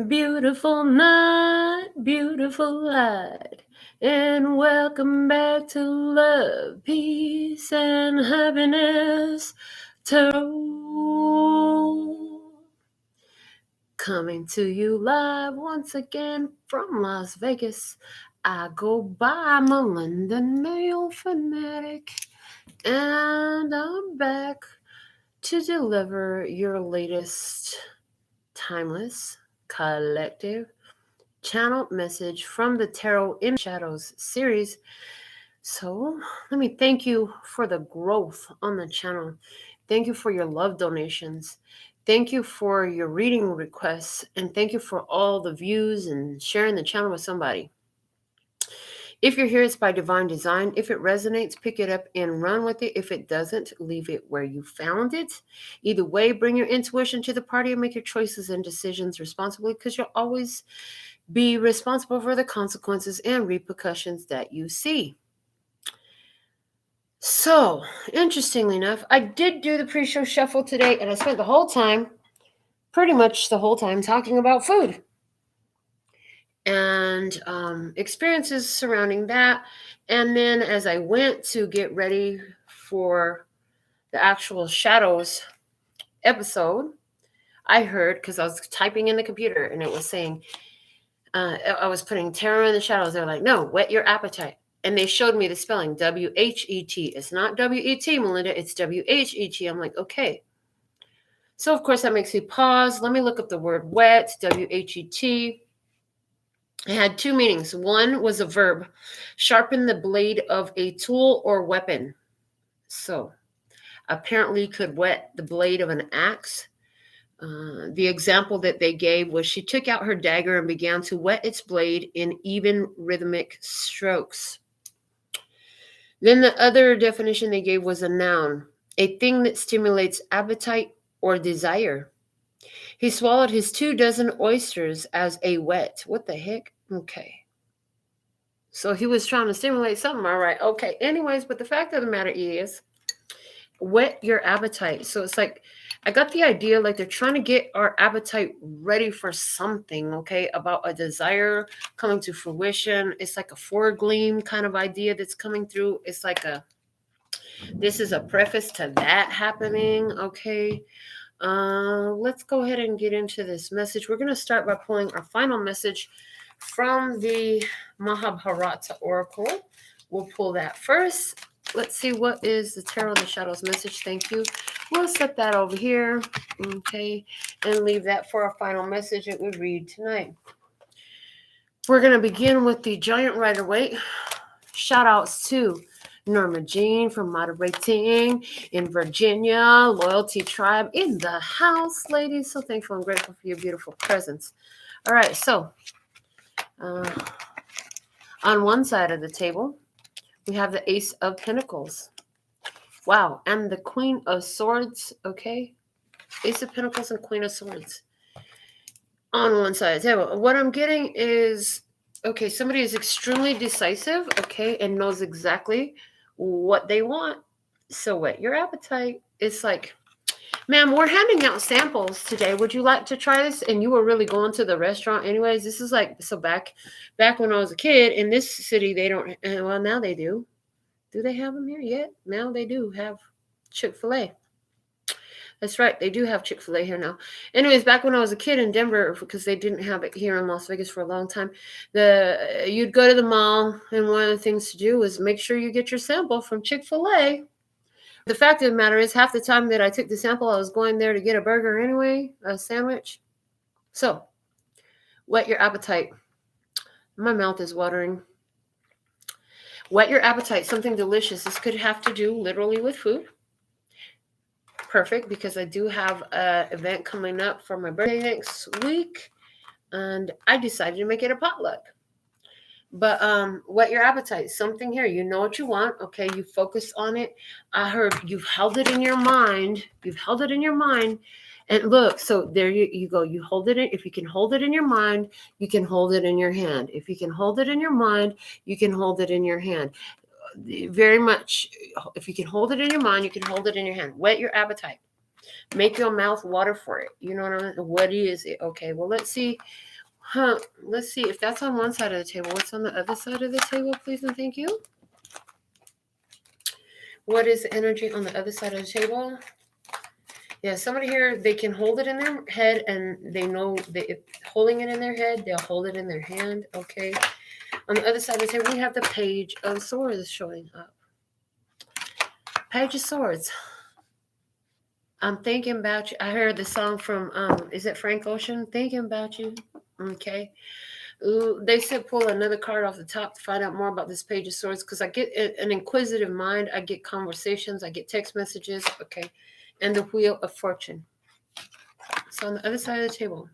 Beautiful night, beautiful light, and welcome back to Love, Peace, and Happiness Tarot. Coming to you live once again from Las Vegas. I go by Melinda NailFanatic, and I'm back to deliver your latest timeless collective channeled message from the Tarot in Shadows series. So let me thank you for the growth on the channel. Thank you for your love donations. Thank you for your reading requests. And thank you for all the views and sharing the channel with somebody. If you're here, it's by divine design. If it resonates, pick it up and run with it. If it doesn't, leave it where you found it. Either way, bring your intuition to the party and make your choices and decisions responsibly, because you'll always be responsible for the consequences and repercussions that you see. So, interestingly enough, I did do the pre-show shuffle today, and I spent the whole time, pretty much the whole time, talking about food and experiences surrounding that. And then as I went to get ready for the actual Shadows episode, I heard, because I was typing in the computer and it was saying, I was putting terror in the shadows. They're like, no, whet your appetite. And they showed me the spelling, W-H-E-T. It's not W-E-T, Melinda. It's W-H-E-T. I'm like, okay. So, of course, that makes me pause. Let me look up the word wet, W-H-E-T. It had two meanings. One was a verb, sharpen the blade of a tool or weapon. So, apparently could whet the blade of an axe. The example that they gave was she took out her dagger and began to whet its blade in even rhythmic strokes. Then the other definition they gave was a noun, a thing that stimulates appetite or desire. He swallowed his 24 oysters as a whet. What the heck? Okay. So he was trying to stimulate something, all right. Okay. Anyways, but the fact of the matter is, whet your appetite. So it's like, I got the idea like they're trying to get our appetite ready for something, okay, about a desire coming to fruition. It's like a foregleam kind of idea that's coming through. It's like this is a preface to that happening, okay. Let's go ahead and get into this message. We're going to start by pulling our final message from the Mahabharata Oracle. We'll pull that first. Let's see, what is the Tarot in the Shadows message? Thank you. We'll set that over here, okay, and leave that for our final message that we read tonight. We're going to begin with the Giant Rider-Waite. Shout outs to Norma Jean for moderating in Virginia. Loyalty Tribe in the house, ladies. So thankful and grateful for your beautiful presence. All right, so on one side of the table, we have the Ace of Pentacles. Wow, and the Queen of Swords, okay? Ace of Pentacles and Queen of Swords on one side of the table. What I'm getting is, okay, somebody is extremely decisive, okay, and knows exactly what they want. So whet your appetite. It's like, ma'am, we're handing out samples today. Would you like to try this? And you were really going to the restaurant anyways. This is like, so back when I was a kid in this city, they don't, well, now they do. Do they have them here yet? Now they do have Chick-fil-A. That's right. They do have Chick-fil-A here now. Anyways, back when I was a kid in Denver, because they didn't have it here in Las Vegas for a long time, you'd go to the mall, and one of the things to do was make sure you get your sample from Chick-fil-A. The fact of the matter is, half the time that I took the sample, I was going there to get a burger anyway, a sandwich. So, whet your appetite. My mouth is watering. Whet your appetite, something delicious. This could have to do literally with food. Perfect, because I do have an event coming up for my birthday next week, and I decided to make it a potluck. But whet your appetite, something here. You know what you want, okay? You focus on it. I heard you've held it in your mind. You've held it in your mind. And look, so there you go. You hold it in. If you can hold it in your mind, you can hold it in your hand. If you can hold it in your mind, you can hold it in your hand. Very much, if you can hold it in your mind, you can hold it in your hand. Whet your appetite. Make your mouth water for it. You know what I mean? What is it? Okay, well, let's see. Let's see if that's on one side of the table. What's on the other side of the table, please and thank you? What is the energy on the other side of the table? Yeah, somebody here, they can hold it in their head, and they know that holding it in their head, they'll hold it in their hand. Okay. On the other side of the table, we have the Page of Swords showing up. Page of Swords. I'm thinking about you. I heard the song from, is it Frank Ocean? Thinking about you. Okay. Ooh, they said pull another card off the top to find out more about this Page of Swords, because I get an inquisitive mind. I get conversations. I get text messages. Okay. And the Wheel of Fortune. So on the other side of the table,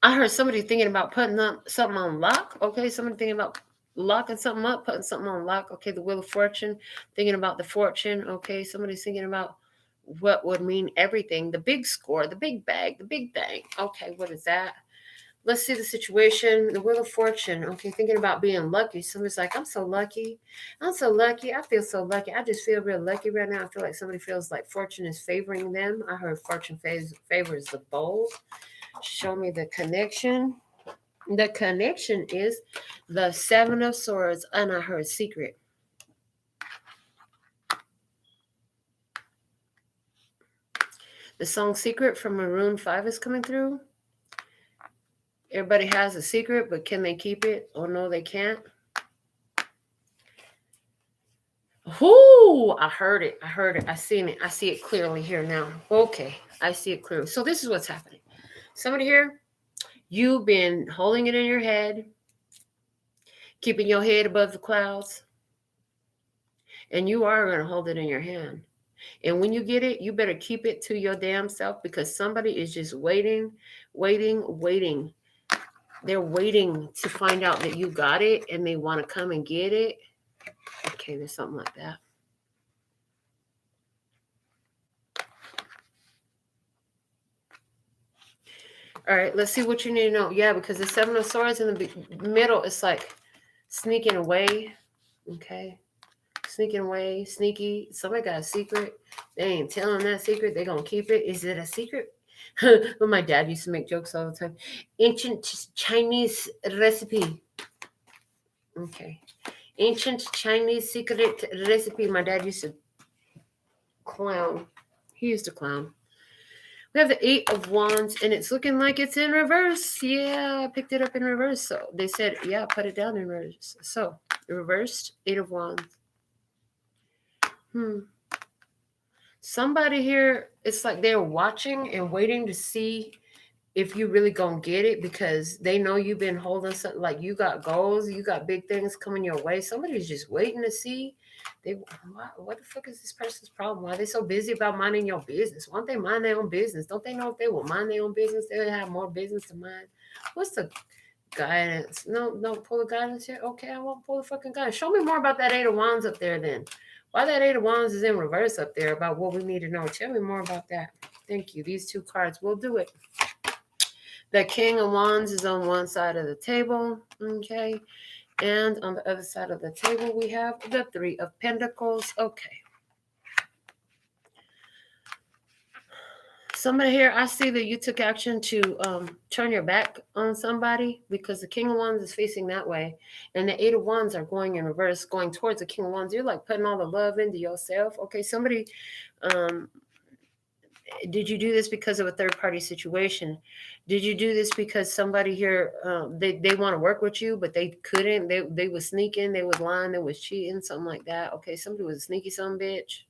I heard somebody thinking about putting up something on lock. Okay. Somebody thinking about locking something up, putting something on lock. Okay. The Wheel of Fortune. Thinking about the fortune. Okay. Somebody's thinking about what would mean everything. The big score, the big bag, the big bang. Okay. What is that? Let's see the situation. The Wheel of Fortune. Okay, thinking about being lucky. Somebody's like, I'm so lucky. I'm so lucky. I feel so lucky. I just feel real lucky right now. I feel like somebody feels like fortune is favoring them. I heard fortune favors the bold. Show me the connection. The connection is the Seven of Swords, and I heard secret. The song Secret from Maroon 5 is coming through. Everybody has a secret, but can they keep it? Oh, no, they can't. Ooh, I heard it. I heard it. I seen it. I see it clearly here now. Okay, I see it clearly. So this is what's happening. Somebody here, you've been holding it in your head, keeping your head above the clouds, and you are going to hold it in your hand. And when you get it, you better keep it to your damn self, because somebody is just waiting. They're waiting to find out that you got it, and they want to come and get it. Okay, there's something like that. All right, let's see what you need to know. Yeah, because the Seven of Swords in the middle, it's like sneaking away. Okay. Sneaking away, sneaky. Somebody got a secret. They ain't telling that secret. They going to keep it. Is it a secret? Well, my dad used to make jokes all the time. Ancient Chinese recipe. Okay. Ancient Chinese secret recipe. My dad used to clown. He used to clown. We have the Eight of Wands, and it's looking like it's in reverse. Yeah, I picked it up in reverse. So they said, yeah, put it down in reverse. So reversed, Eight of Wands. Somebody here, it's like they're watching and waiting to see if you really gonna get it, because they know you've been holding something, like you got goals, you got big things coming your way. Somebody's just waiting to see. What the fuck is this person's problem? Why are they so busy about minding your business? Why don't they mind their own business? Don't they know if they will mind their own business, they would have more business to mind? What's the guidance? No, pull the guidance here. Okay, I won't pull the fucking guidance. Show me more about that Eight of Wands up there then. Why that Eight of Wands is in reverse up there, about what we need to know. Tell me more about that. Thank you. These two cards will do it. The King of Wands is on one side of the table. Okay. And on the other side of the table, we have the Three of Pentacles. Okay. Somebody here, I see that you took action to turn your back on somebody, because the King of Wands is facing that way. And the Eight of Wands are going in reverse, going towards the King of Wands. You're like putting all the love into yourself. Okay, somebody, did you do this because of a third-party situation? Did you do this because somebody here, they want to work with you, but they couldn't? They was sneaking, they was lying, they was cheating, something like that. Okay, somebody was a sneaky son bitch.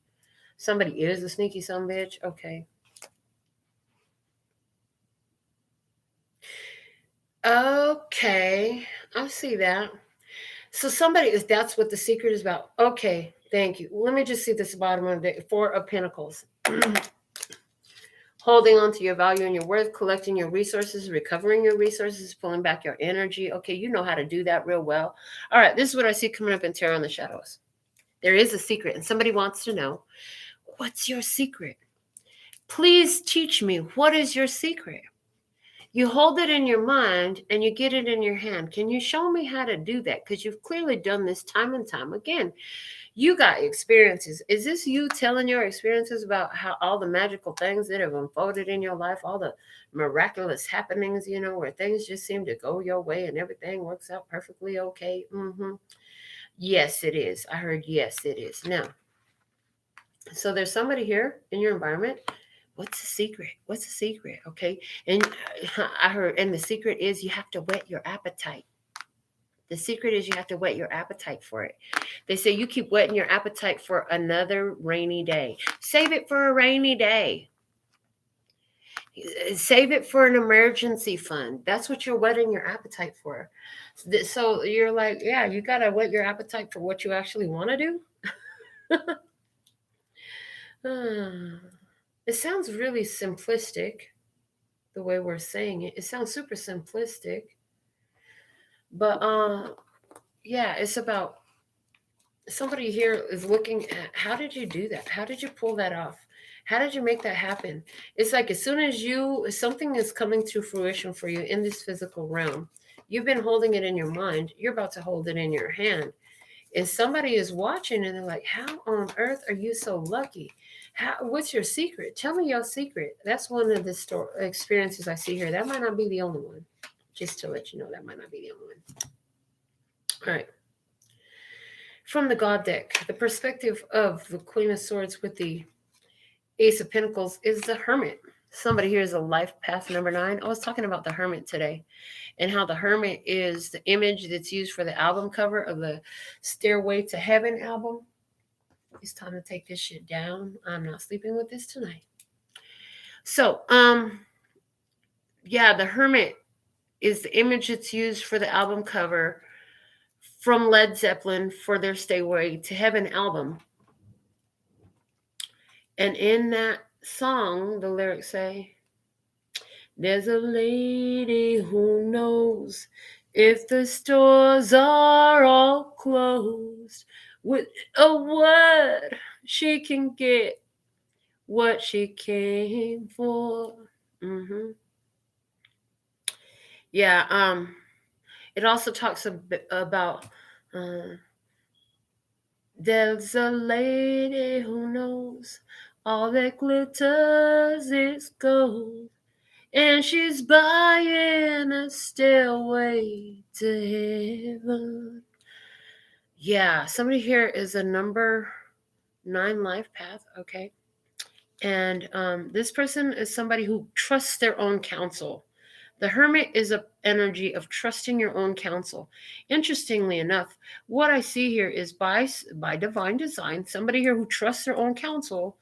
Somebody is a sneaky son bitch. Okay. Okay, I see that. So somebody is, that's what the secret is about. Okay, thank you. Let me just see this bottom of the Four of Pentacles. Holding on to your value and your worth, collecting your resources, recovering your resources, pulling back your energy. Okay, you know how to do that real well. All right, this is what I see coming up in Tarot in the Shadows. There is a secret, and somebody wants to know, what's your secret? Please teach me, what is your secret? You hold it in your mind and you get it in your hand. Can you show me how to do that? Because you've clearly done this time and time again. You got experiences. Is this you telling your experiences about how all the magical things that have unfolded in your life, all the miraculous happenings, where things just seem to go your way and everything works out perfectly okay? Yes, it is. I heard yes, it is. Now, so there's somebody here in your environment. What's the secret? What's the secret? Okay. And I heard, and the secret is you have to whet your appetite. The secret is you have to whet your appetite for it. They say you keep whetting your appetite for another rainy day. Save it for a rainy day. Save it for an emergency fund. That's what you're whetting your appetite for. So you're like, yeah, you got to whet your appetite for what you actually want to do. It sounds really simplistic the way we're saying it. It sounds super simplistic. But yeah, it's about somebody here is looking at how did you do that? How did you pull that off? How did you make that happen? It's like as soon as something is coming to fruition for you in this physical realm, you've been holding it in your mind, you're about to hold it in your hand. And somebody is watching and they're like, how on earth are you so lucky? What's your secret? Tell me your secret. That's one of the experiences I see here. That might not be the only one. Just to let you know, that might not be the only one. All right. From the God deck, the perspective of the Queen of Swords with the Ace of Pentacles is the Hermit. Somebody here is a life path number 9. I was talking about the Hermit today and how the Hermit is the image that's used for the album cover of the Stairway to Heaven album. It's time to take this shit down. I'm not sleeping with this tonight. So, yeah, the Hermit is the image that's used for the album cover from Led Zeppelin for their Stairway to Heaven album. And in that song, the lyrics say, there's a lady who knows if the stores are all closed. With a word, she can get what she came for. Yeah, it also talks a bit about there's a lady who knows all that glitters is gold, and she's buying a stairway to heaven. Yeah, somebody here is a number 9 life path, okay? And this person is somebody who trusts their own counsel. The Hermit is an energy of trusting your own counsel. Interestingly enough, what I see here is by divine design, somebody here who trusts their own counsel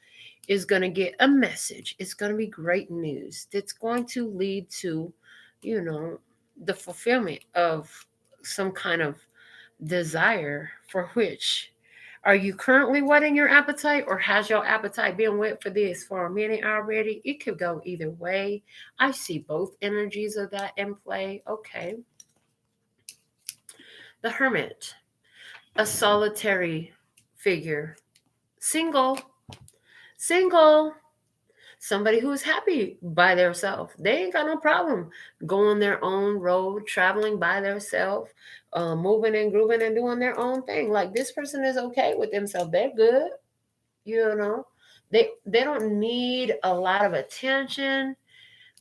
is going to get a message. It's going to be great news that's going to lead to, the fulfillment of some kind of desire for which. Are you currently whetting your appetite, or has your appetite been whet for this for a minute already? It could go either way. I see both energies of that in play. Okay. The Hermit, a solitary figure, single, somebody who's happy by themselves. They ain't got no problem going their own road, traveling by themselves, moving and grooving and doing their own thing. Like this person is okay with themselves. They're good. They don't need a lot of attention.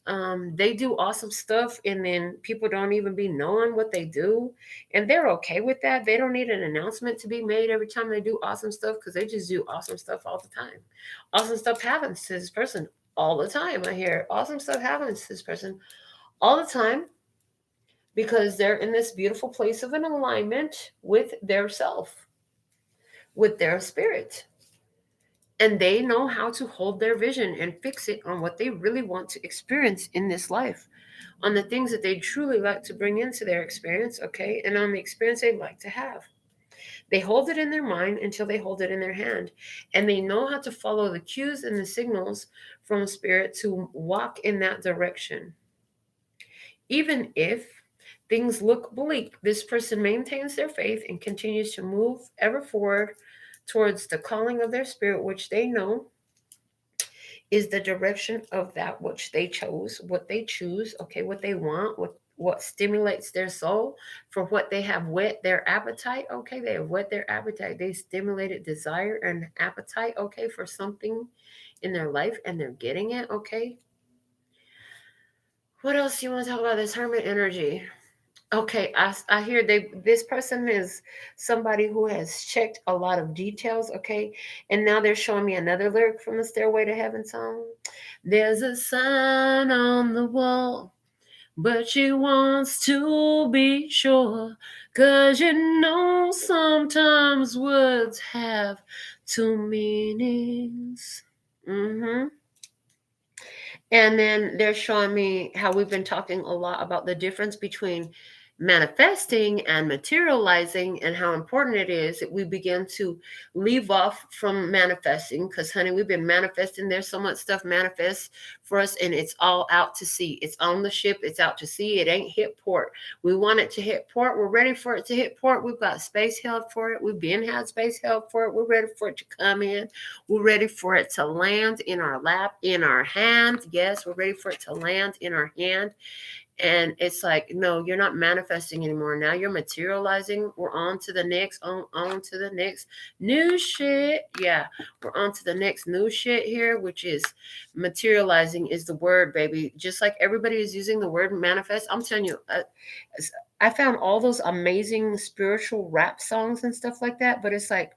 They do awesome stuff, and then people don't even be knowing what they do, and they're okay with that. They don't need an announcement to be made every time they do awesome stuff, because they just do awesome stuff all the time. Awesome stuff happens to this person all the time. I hear awesome stuff happens to this person all the time because they're in this beautiful place of an alignment with their self, with their spirit. And they know how to hold their vision and fix it on what they really want to experience in this life, on the things that they truly like to bring into their experience, okay, and on the experience they'd like to have. They hold it in their mind until they hold it in their hand, and they know how to follow the cues and the signals from spirit to walk in that direction. Even if things look bleak, this person maintains their faith and continues to move ever forward towards the calling of their spirit, which they know is the direction of that which they chose, what they choose, okay, what they want, what stimulates their soul, for what they have whet their appetite, okay, they have whet their appetite, they stimulated desire and appetite, okay, for something in their life, and they're getting it, okay. What else do you want to talk about? This hermit energy. Okay, I hear this person is somebody who has checked a lot of details, okay? And now they're showing me another lyric from the Stairway to Heaven song. There's a sign on the wall, but she wants to be sure, 'cause you know sometimes words have two meanings. Mm-hmm. And then they're showing me how we've been talking a lot about the difference between manifesting and materializing, and how important it is that we begin to leave off from manifesting, because honey, we've been manifesting. There's so much stuff manifests for us, and it's all out to sea. It's on the ship, it's out to sea. It ain't hit port. We want it to hit port. We're ready for it to hit port. We've got space held for it. We've been had space held for it. We're ready for it to come in. We're ready for it to land in our lap, in our hand. Yes, we're ready for it to land in our hand. And it's like, no, you're not manifesting anymore. Now you're materializing. We're on to the next, on to the next new shit. Yeah, we're on to the next new shit here, which is materializing is the word, baby. Just like everybody is using the word manifest. I'm telling you, I found all those amazing spiritual rap songs and stuff like that. But it's like,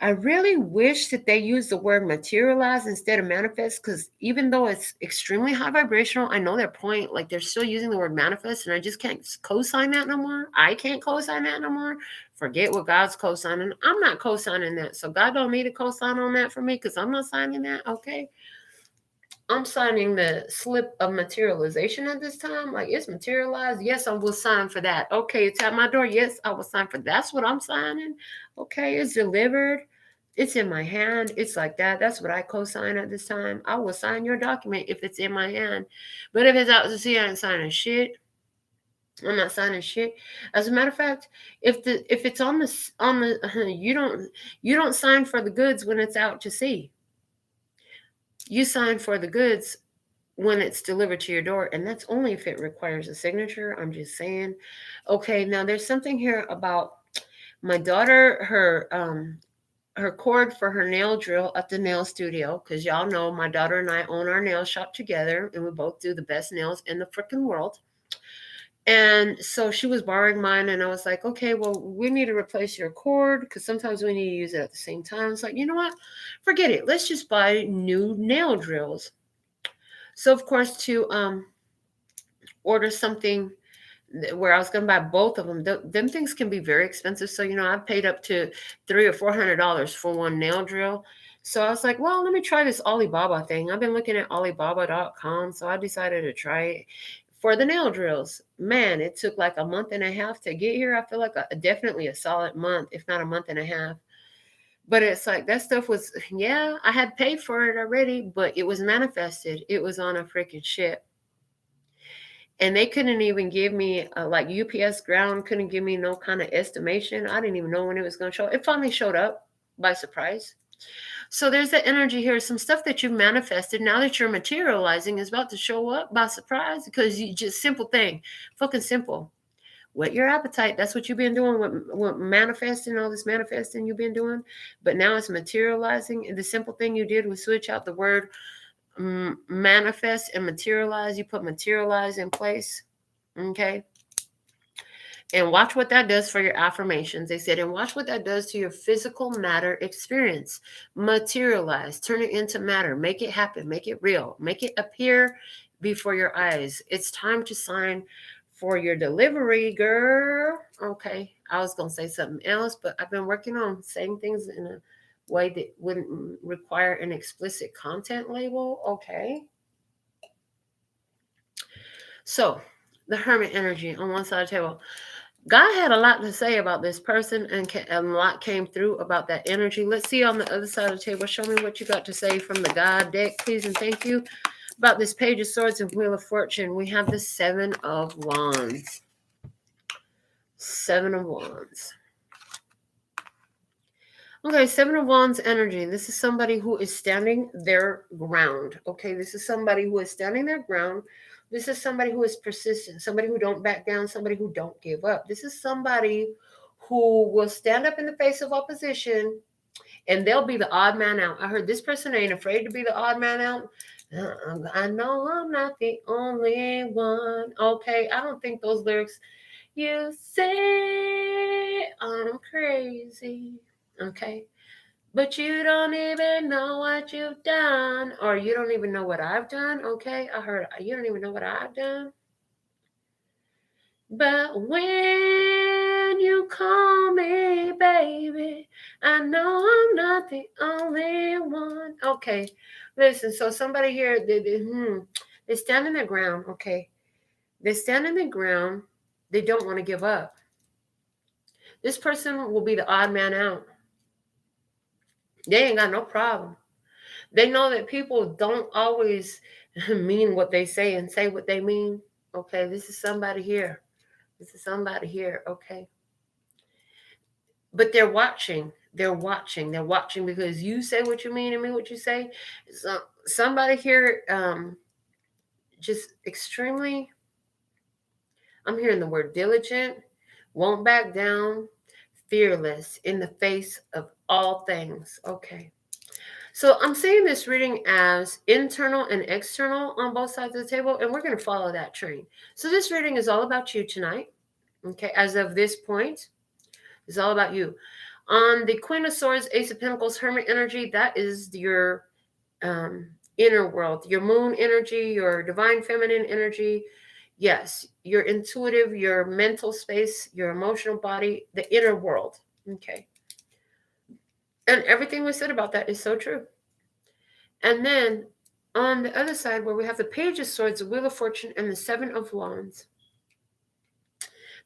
I really wish that they use the word materialize instead of manifest, because even though it's extremely high vibrational, I know their point. Like, they're still using the word manifest, and I just can't co-sign that no more. I can't co-sign that no more. Forget what God's co-signing. I'm not co-signing that. So God don't need to co-sign on that for me, because I'm not signing that. Okay. I'm signing the slip of materialization at this time. Like, it's materialized. Yes, I will sign for that. Okay, it's at my door. Yes, I will sign for that. That's what I'm signing. Okay, it's delivered. It's in my hand. It's like that. That's what I co-sign at this time. I will sign your document if it's in my hand. But if it's out to sea, I ain't signing shit. I'm not signing shit. As a matter of fact, if it's on the you don't sign for the goods when it's out to sea. You sign for the goods when it's delivered to your door, and that's only if it requires a signature. I'm just saying. Okay, now there's something here about my daughter, her cord for her nail drill at the nail studio, because y'all know my daughter and I own our nail shop together, and we both do the best nails in the freaking world. And so she was borrowing mine, and I was like, okay, well, we need to replace your cord, because sometimes we need to use it at the same time. It's like, you know what? Forget it. Let's just buy new nail drills. So, of course, to order something where I was going to buy both of them, them things can be very expensive. So, I've paid up to $300 or $400 for one nail drill. So I was like, well, let me try this Alibaba thing. I've been looking at Alibaba.com. So I decided to try it for the nail drills. Man, it took like a month and a half to get here. I feel like definitely a solid month, if not a month and a half. But it's like that stuff was, yeah, I had paid for it already, but it was manifested. It was on a freaking ship. And they couldn't even give me, like UPS ground couldn't give me no kind of estimation. I didn't even know when it was going to show. It finally showed up by surprise. So there's the energy here. Some stuff that you manifested, now that you're materializing, is about to show up by surprise, because you just, simple thing, fucking simple. Whet your appetite. That's what you've been doing with manifesting, all this manifesting you've been doing. But now it's materializing. And the simple thing you did was switch out the word manifest and materialize. You put materialize in place. Okay. And watch what that does for your affirmations. They said, and watch what that does to your physical matter experience. Materialize, turn it into matter, make it happen, make it real, make it appear before your eyes. It's time to sign for your delivery, girl. Okay. I was going to say something else, but I've been working on saying things in a way that wouldn't require an explicit content label. Okay. So the hermit energy on one side of the table. God had a lot to say about this person, and a lot came through about that energy. Let's see on the other side of the table. Show me what you got to say from the God deck, please, and thank you. About this Page of Swords and Wheel of Fortune, we have the Seven of Wands. Seven of Wands. Okay, Seven of Wands energy. This is somebody who is standing their ground. Okay, this is somebody who is standing their ground. This is somebody who is persistent, somebody who don't back down, somebody who don't give up. This is somebody who will stand up in the face of opposition, and they'll be the odd man out. I heard this person ain't afraid to be the odd man out. I know I'm not the only one. Okay, I don't think those lyrics, you say I'm crazy. Okay. But you don't even know what you've done, or you don't even know what I've done. Okay, I heard you don't even know what I've done. But when you call me baby, I know I'm not the only one. Okay, listen. So somebody here, they stand in their ground. Okay, they stand in the ground. They don't want to give up. This person will be the odd man out. They ain't got no problem. They know that people don't always mean what they say and say what they mean. Okay, this is somebody here. This is somebody here. Okay. But they're watching. They're watching. They're watching because you say what you mean and mean what you say. So somebody here, just extremely, I'm hearing the word diligent, won't back down, fearless in the face of all things. Okay. So I'm seeing this reading as internal and external on both sides of the table, and we're going to follow that train. So this reading is all about you tonight. Okay, as of this point, it's all about you. On the Queen of Swords, Ace of Pentacles, Hermit energy, that is your inner world, your moon energy, your divine feminine energy. Yes, your intuitive, your mental space, your emotional body, the inner world. Okay. And everything we said about that is so true. And then on the other side, where we have the Page of Swords, the Wheel of Fortune, and the Seven of Wands,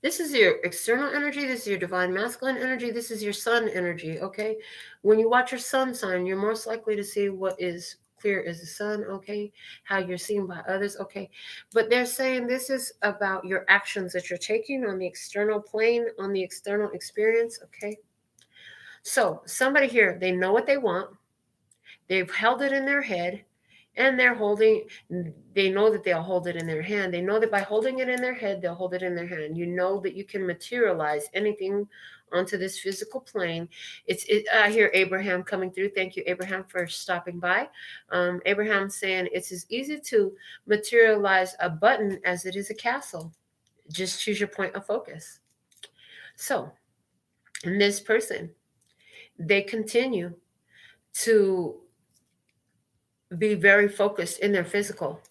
this is your external energy. This is your divine masculine energy. This is your sun energy, okay? When you watch your sun sign, you're most likely to see what is clear as the sun, okay? How you're seen by others, okay? But they're saying this is about your actions that you're taking on the external plane, on the external experience, okay? So somebody here, they know what they want. They've held it in their head, and they know that they'll hold it in their hand. They know that by holding it in their head, they'll hold it in their hand. You know that you can materialize anything onto this physical plane. I hear Abraham coming through. Thank you, Abraham, for stopping by. Abraham saying it's as easy to materialize a button as it is a castle. Just choose your point of focus. So, in this person, they continue to be very focused in their physical.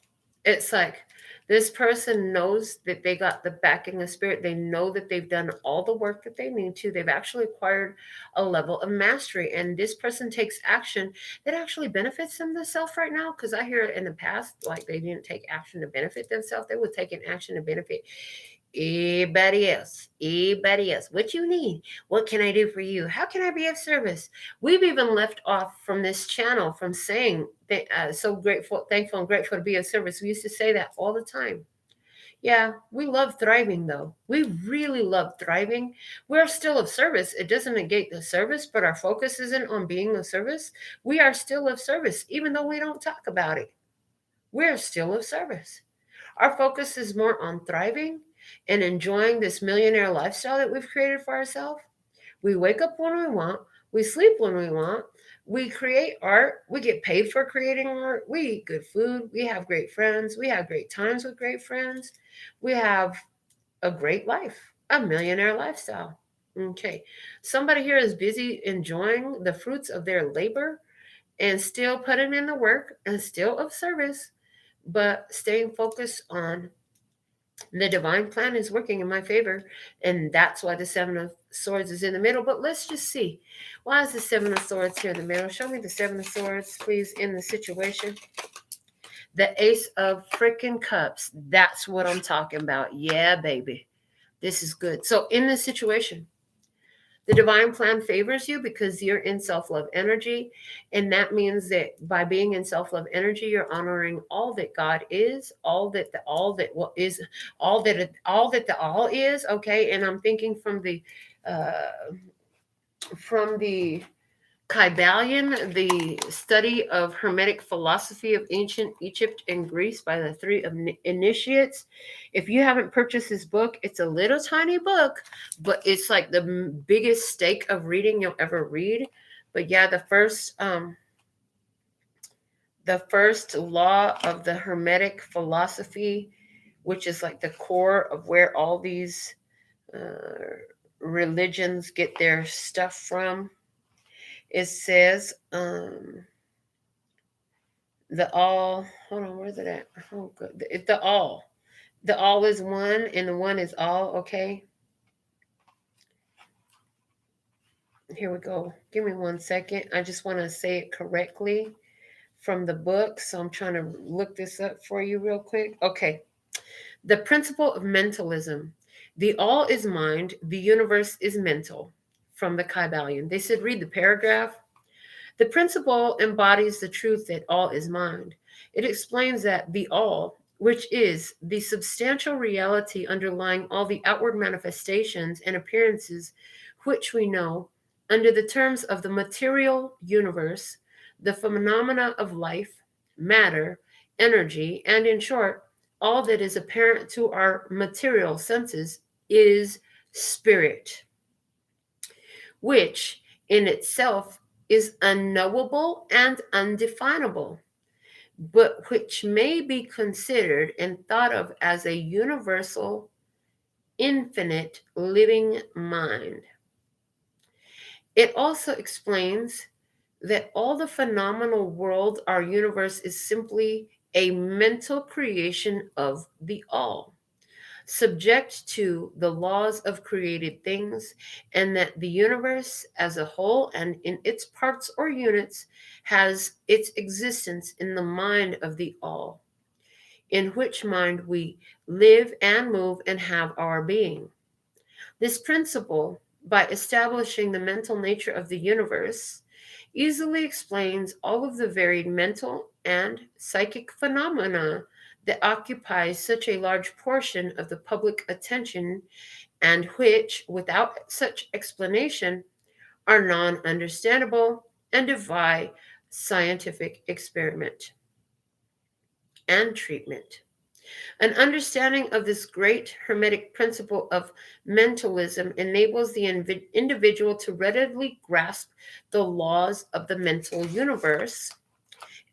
It's like this person knows that they got the backing of spirit. They know that they've done all the work that they need to. They've actually acquired a level of mastery. And this person takes action that actually benefits them themselves right now. Because I hear it in the past, like they didn't take action to benefit themselves. They were taking action to benefit everybody else. Everybody else. What you need? What can I do for you? How can I be of service? We've even left off from this channel from saying that so grateful, thankful, and grateful to be of service. We used to say that all the time. Yeah, we love thriving though. We really love thriving. We're still of service. It doesn't negate the service, but our focus isn't on being of service. We are still of service, even though we don't talk about it. We're still of service. Our focus is more on thriving and enjoying this millionaire lifestyle that we've created for ourselves. We wake up when we want, we sleep when we want, we create art, we get paid for creating art, we eat good food, we have great friends, we have great times with great friends, we have a great life, a millionaire lifestyle. Okay, somebody here is busy enjoying the fruits of their labor and still putting in the work and still of service, but staying focused on the divine plan is working in my favor, and that's why the Seven of Swords is in the middle. But let's just see, why is the Seven of Swords here in the middle? Show me the Seven of Swords, please, in the situation. The Ace of freaking Cups, that's what I'm talking about. Yeah, baby, this is good. So in this situation, the divine plan favors you because you're in self-love energy. And that means that by being in self-love energy, you're honoring all that God is, all that the all that what is, all that the all is. Okay. And I'm thinking from the Kybalion, the study of Hermetic philosophy of ancient Egypt and Greece by the three initiates. If you haven't purchased this book, it's a little tiny book, but it's like the biggest stake of reading you'll ever read. But yeah, the first law of the Hermetic philosophy, which is like the core of where all these religions get their stuff from. It says the all. Hold on, where's it at? Oh, good. The all. The all is one, and the one is all. Okay. Here we go. Give me 1 second. I just want to say it correctly from the book, so I'm trying to look this up for you real quick. Okay. The principle of mentalism. The all is mind. The universe is mental. From the Kybalion. They said read the paragraph. The principle embodies the truth that all is mind. It explains that the all, which is the substantial reality underlying all the outward manifestations and appearances which we know, under the terms of the material universe, the phenomena of life, matter, energy, and in short, all that is apparent to our material senses is spirit, which in itself is unknowable and undefinable, but which may be considered and thought of as a universal, infinite, living mind. It also explains that all the phenomenal world, our universe, is simply a mental creation of the all, subject to the laws of created things, and that the universe as a whole and in its parts or units has its existence in the mind of the all, in which mind we live and move and have our being. This principle, by establishing the mental nature of the universe, easily explains all of the varied mental and psychic phenomena that occupy such a large portion of the public attention and which, without such explanation, are non-understandable and defy scientific experiment and treatment. An understanding of this great Hermetic principle of mentalism enables the individual to readily grasp the laws of the mental universe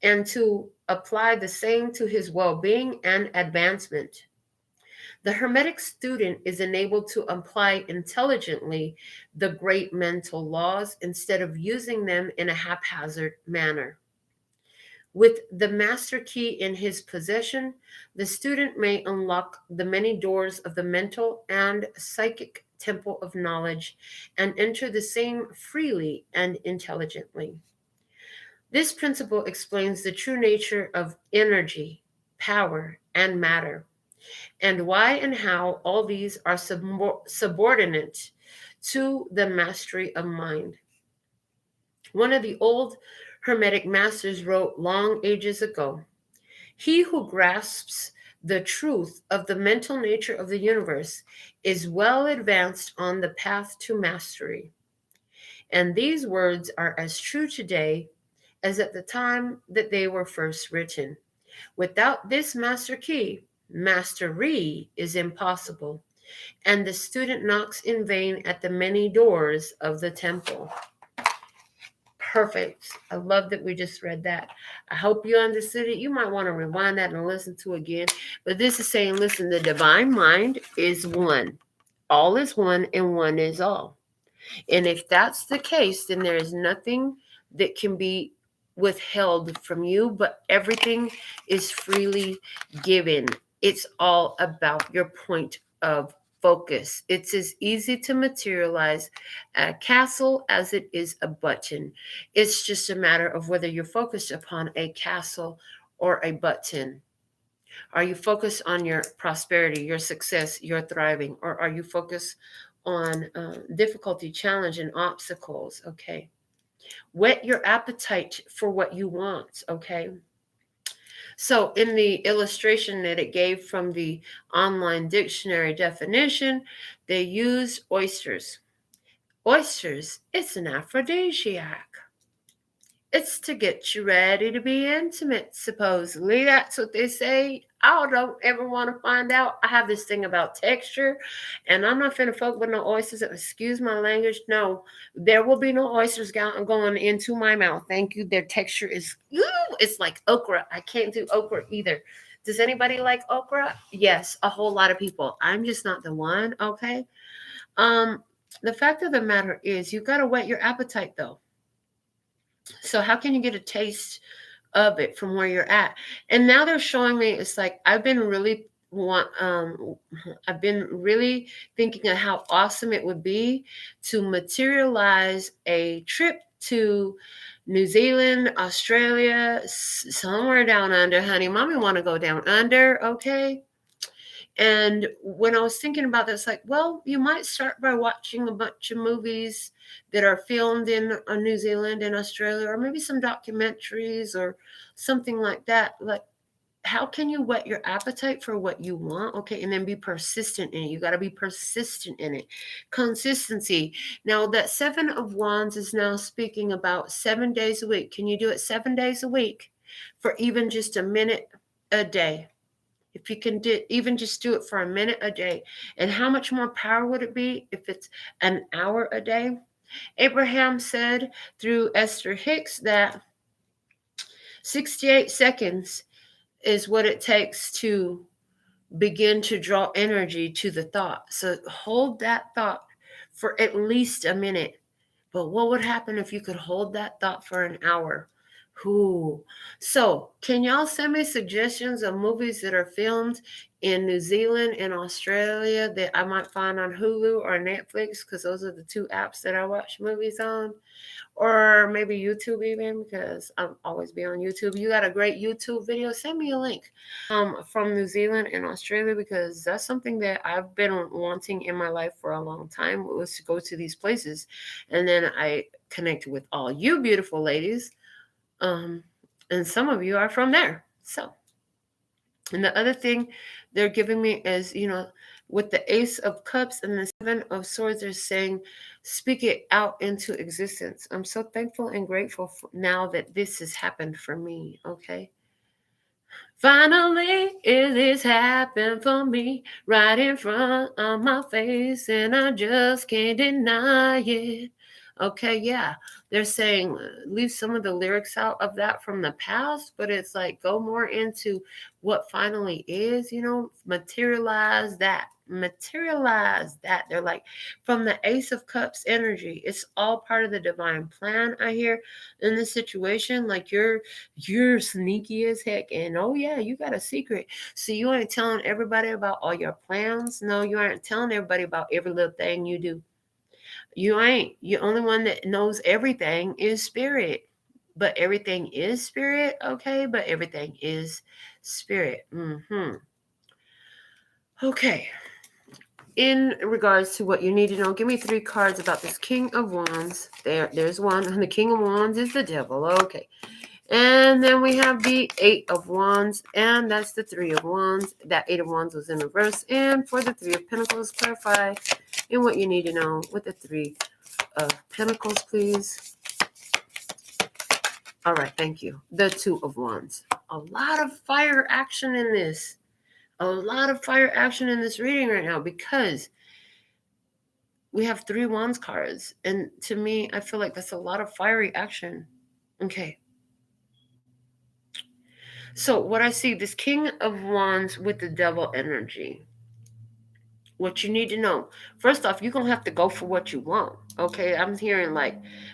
and to apply the same to his well-being and advancement. The Hermetic student is enabled to apply intelligently the great mental laws instead of using them in a haphazard manner. With the master key in his possession, the student may unlock the many doors of the mental and psychic temple of knowledge and enter the same freely and intelligently. This principle explains the true nature of energy, power, and matter, and why and how all these are subordinate to the mastery of mind. One of the old Hermetic masters wrote long ages ago, "He who grasps the truth of the mental nature of the universe is well advanced on the path to mastery." And these words are as true today as at the time that they were first written. Without this master key, mastery is impossible, and the student knocks in vain at the many doors of the temple. Perfect. I love that we just read that. I hope you understood it. You might want to rewind that and listen to it again. But this is saying, listen, the divine mind is one. All is one and one is all. And if that's the case, then there is nothing that can be withheld from you, but everything is freely given. It's all about your point of focus. It's as easy to materialize a castle as it is a button. It's just a matter of whether you're focused upon a castle or a button. Are you focused on your prosperity, your success, your thriving, or are you focused on difficulty, challenge, and obstacles? Okay. Whet your appetite for what you want. Okay. So, in the illustration that it gave from the online dictionary definition, they used oysters. Oysters, it's an aphrodisiac. It's to get you ready to be intimate, supposedly. That's what they say. I don't ever want to find out. I have this thing about texture, and I'm not finna fuck with no oysters. Excuse my language. No, there will be no oysters going into my mouth. Thank you. Their texture is, it's like okra. I can't do okra either. Does anybody like okra? Yes, a whole lot of people. I'm just not the one, okay? Um, the fact of the matter is, you got to whet your appetite, though. So how can you get a taste of it from where you're at? And now they're showing me, it's like I've been really thinking of how awesome it would be to materialize a trip to New Zealand, Australia, somewhere down under, honey. Mommy want to go down under, okay? And when I was thinking about this, like, well, you might start by watching a bunch of movies that are filmed in New Zealand and Australia, or maybe some documentaries or something like that. Like, how can you whet your appetite for what you want? Okay, and then be persistent in it. You got to be persistent in it. Consistency. Now, that Seven of Wands is now speaking about 7 days a week. Can you do it 7 days a week for even just a minute a day? If you can even just do it for a minute a day. And how much more power would it be if it's an hour a day? Abraham said through Esther Hicks that 68 seconds is what it takes to begin to draw energy to the thought. So hold that thought for at least a minute. But what would happen if you could hold that thought for an hour? Who? So, can y'all send me suggestions of movies that are filmed in New Zealand and Australia that I might find on Hulu or Netflix? Because those are the two apps that I watch movies on. Or maybe YouTube even, because I'm always be on YouTube. You got a great YouTube video? Send me a link from New Zealand and Australia, because that's something that I've been wanting in my life for a long time, was to go to these places. And then I connected with all you beautiful ladies. And some of you are from there. So, and the other thing they're giving me is, with the Ace of Cups and the Seven of Swords, they're saying, speak it out into existence. I'm so thankful and grateful now that this has happened for me, okay? Finally, it has happened for me right in front of my face, and I just can't deny it. Okay, yeah. They're saying leave some of the lyrics out of that from the past, but it's like go more into what finally is, materialize that. Materialize that. They're like from the Ace of Cups energy. It's all part of the divine plan, I hear, in this situation. Like you're sneaky as heck, and oh yeah, you got a secret. So you ain't telling everybody about all your plans. No, you aren't telling everybody about every little thing you do. You ain't. The only one that knows everything is spirit. But everything is spirit, okay? But everything is spirit. Okay. In regards to what you need to know, give me 3 cards about this King of Wands. There's one. And the King of Wands is the devil. Okay. And then we have the 8 of Wands, and that's the 3 of Wands. That 8 of Wands was in reverse. And for the 3 of Pentacles, clarify in what you need to know with the 3 of Pentacles, please. All right, thank you. The 2 of Wands. A lot of fire action in this. A lot of fire action in this reading right now, because we have 3 Wands cards. And to me, I feel like that's a lot of fiery action. Okay. So what I see, this King of Wands with the devil energy. What you need to know. First off, you're going to have to go for what you want. Okay, I'm hearing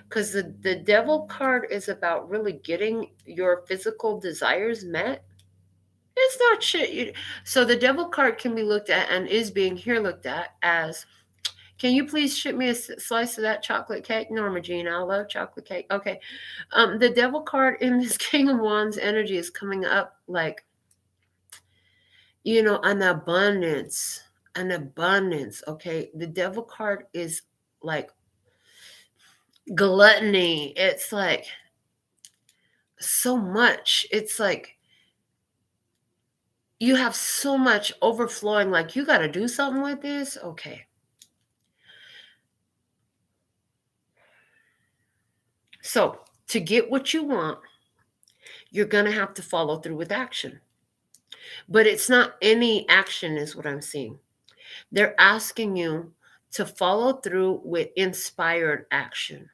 because the devil card is about really getting your physical desires met. It's not shit. So the devil card can be looked at, and is being here looked at as, can you please ship me a slice of that chocolate cake? Norma Jean, I love chocolate cake. Okay. The devil card in this King of Wands energy is coming up like, an abundance. Okay. The devil card is like gluttony. It's like so much. It's like you have so much overflowing, like you got to do something with this. Okay. So to get what you want, you're going to have to follow through with action. But it's not any action, is what I'm seeing. They're asking you to follow through with inspired action.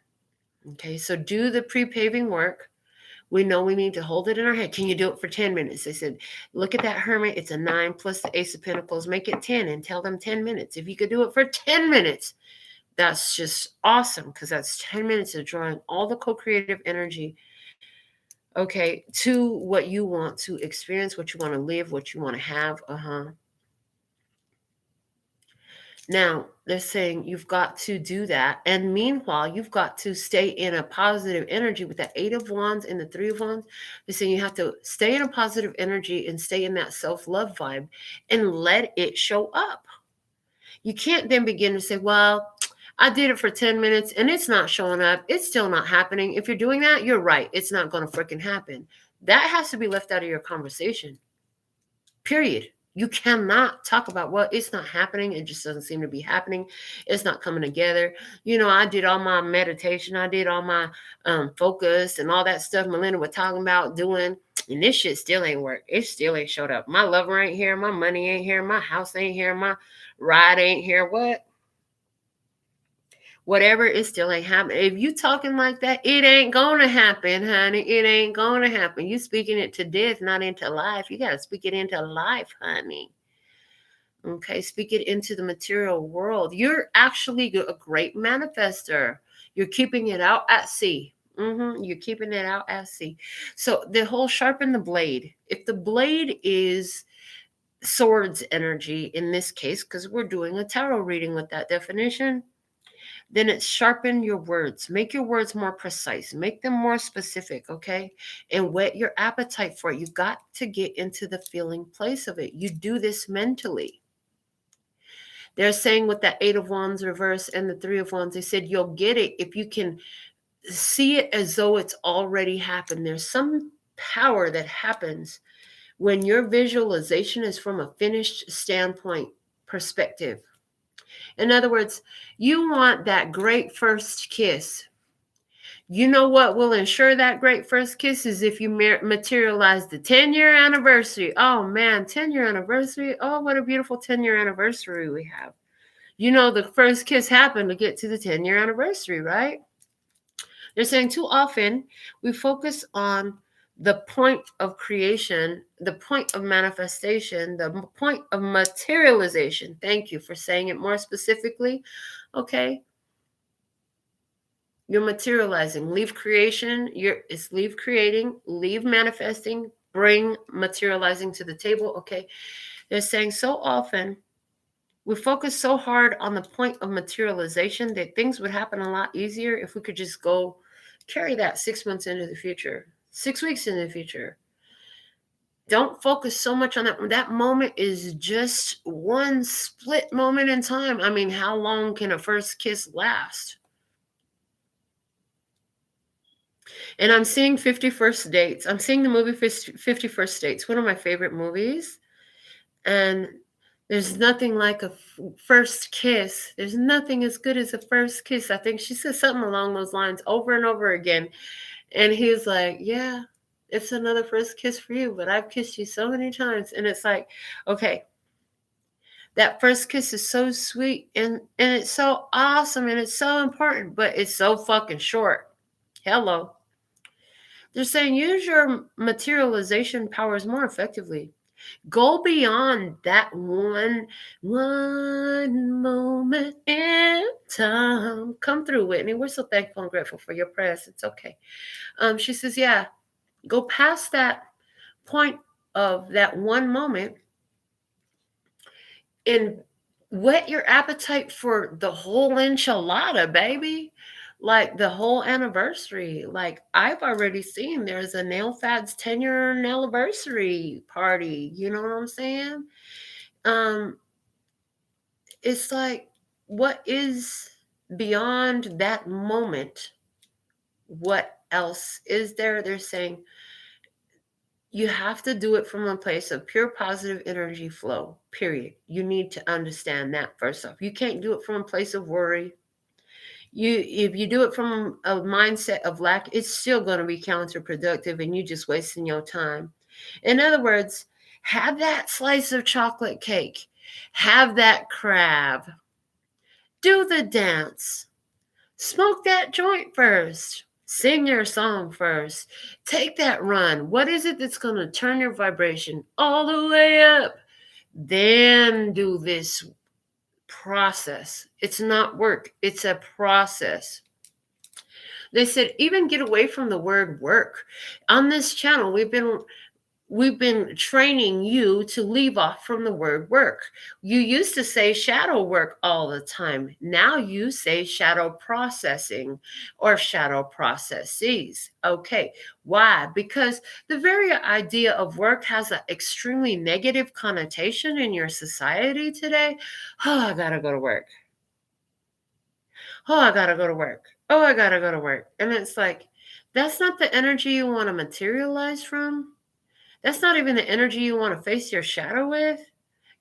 Okay, so do the pre-paving work. We know we need to hold it in our head. Can you do it for 10 minutes? They said, look at that hermit. It's a 9 plus the Ace of Pentacles. Make it 10 and tell them 10 minutes. If you could do it for 10 minutes, that's just awesome, because that's 10 minutes of drawing all the co-creative energy, okay, to what you want to experience, what you want to live, what you want to have. Now, they're saying you've got to do that. And meanwhile, you've got to stay in a positive energy with that 8 of Wands and the 3 of Wands. They're saying you have to stay in a positive energy and stay in that self-love vibe and let it show up. You can't then begin to say, well, I did it for 10 minutes and it's not showing up. It's still not happening. If you're doing that, you're right. It's not going to freaking happen. That has to be left out of your conversation. Period. You cannot talk about, well, it's not happening. It just doesn't seem to be happening. It's not coming together. You know, I did all my meditation. I did all my focus and all that stuff Melinda was talking about doing. And this shit still ain't work. It still ain't showed up. My lover ain't here. My money ain't here. My house ain't here. My ride ain't here. What? Whatever, it still ain't happening. If you talking like that, it ain't going to happen, honey. It ain't going to happen. You speaking it to death, not into life. You got to speak it into life, honey. Okay, speak it into the material world. You're actually a great manifester. You're keeping it out at sea. You're keeping it out at sea. So the whole sharpen the blade. If the blade is swords energy in this case, because we're doing a tarot reading with that definition, then it's sharpen your words. Make your words more precise. Make them more specific, okay? And whet your appetite for it. You've got to get into the feeling place of it. You do this mentally. They're saying with that 8 of Wands reverse and the 3 of Wands, they said you'll get it if you can see it as though it's already happened. There's some power that happens when your visualization is from a finished standpoint perspective. In other words, you want that great first kiss. You know what will ensure that great first kiss is if you materialize the 10-year anniversary. Oh, man, 10-year anniversary. Oh, what a beautiful 10-year anniversary we have. You know, the first kiss happened to get to the 10-year anniversary, right? They're saying too often we focus on the point of creation, the point of manifestation, the point of materialization. Thank you for saying it more specifically. Okay. You're materializing. Leave creation. It's leave creating, leave manifesting, bring materializing to the table. Okay. They're saying so often we focus so hard on the point of materialization that things would happen a lot easier if we could just go carry that 6 months into the future, 6 weeks into the future. Don't focus so much on that. That moment is just one split moment in time. I mean, how long can a first kiss last? And I'm seeing 51st Dates. I'm seeing the movie 51st Dates, one of my favorite movies. And there's nothing like a first kiss. There's nothing as good as a first kiss. I think she says something along those lines over and over again. And he's like, yeah, it's another first kiss for you, but I've kissed you so many times. And it's like, okay, that first kiss is so sweet and it's so awesome and it's so important, but it's so fucking short. Hello. They're saying use your materialization powers more effectively. Go beyond that one moment in time. Come through, Whitney. We're so thankful and grateful for your prayers. It's okay. She says, yeah, go past that point of that one moment and whet your appetite for the whole enchilada, baby. Like the whole anniversary. Like I've already seen there's a nailfads 10-year anniversary party. You know what I'm saying? It's like, what is beyond that moment? What else is there? They're saying you have to do it from a place of pure positive energy flow, period. You need to understand that first off. You can't do it from a place of worry. If you do it from a mindset of lack, it's still going to be counterproductive and you just wasting your time. In other words, have that slice of chocolate cake, have that crab, do the dance, smoke that joint first, sing your song first, take that run. What is it that's going to turn your vibration all the way up? Then do this process. It's not work, it's a process. They said even get away from the word work. On this channel, we've been training you to leave off from the word work. You used to say shadow work all the time. Now you say shadow processing or shadow processes. Okay, why? Because the very idea of work has an extremely negative connotation in your society today. Oh, I gotta go to work. Oh, I gotta go to work. Oh, I gotta go to work. And it's like, that's not the energy you want to materialize from. That's not even the energy you want to face your shadow with.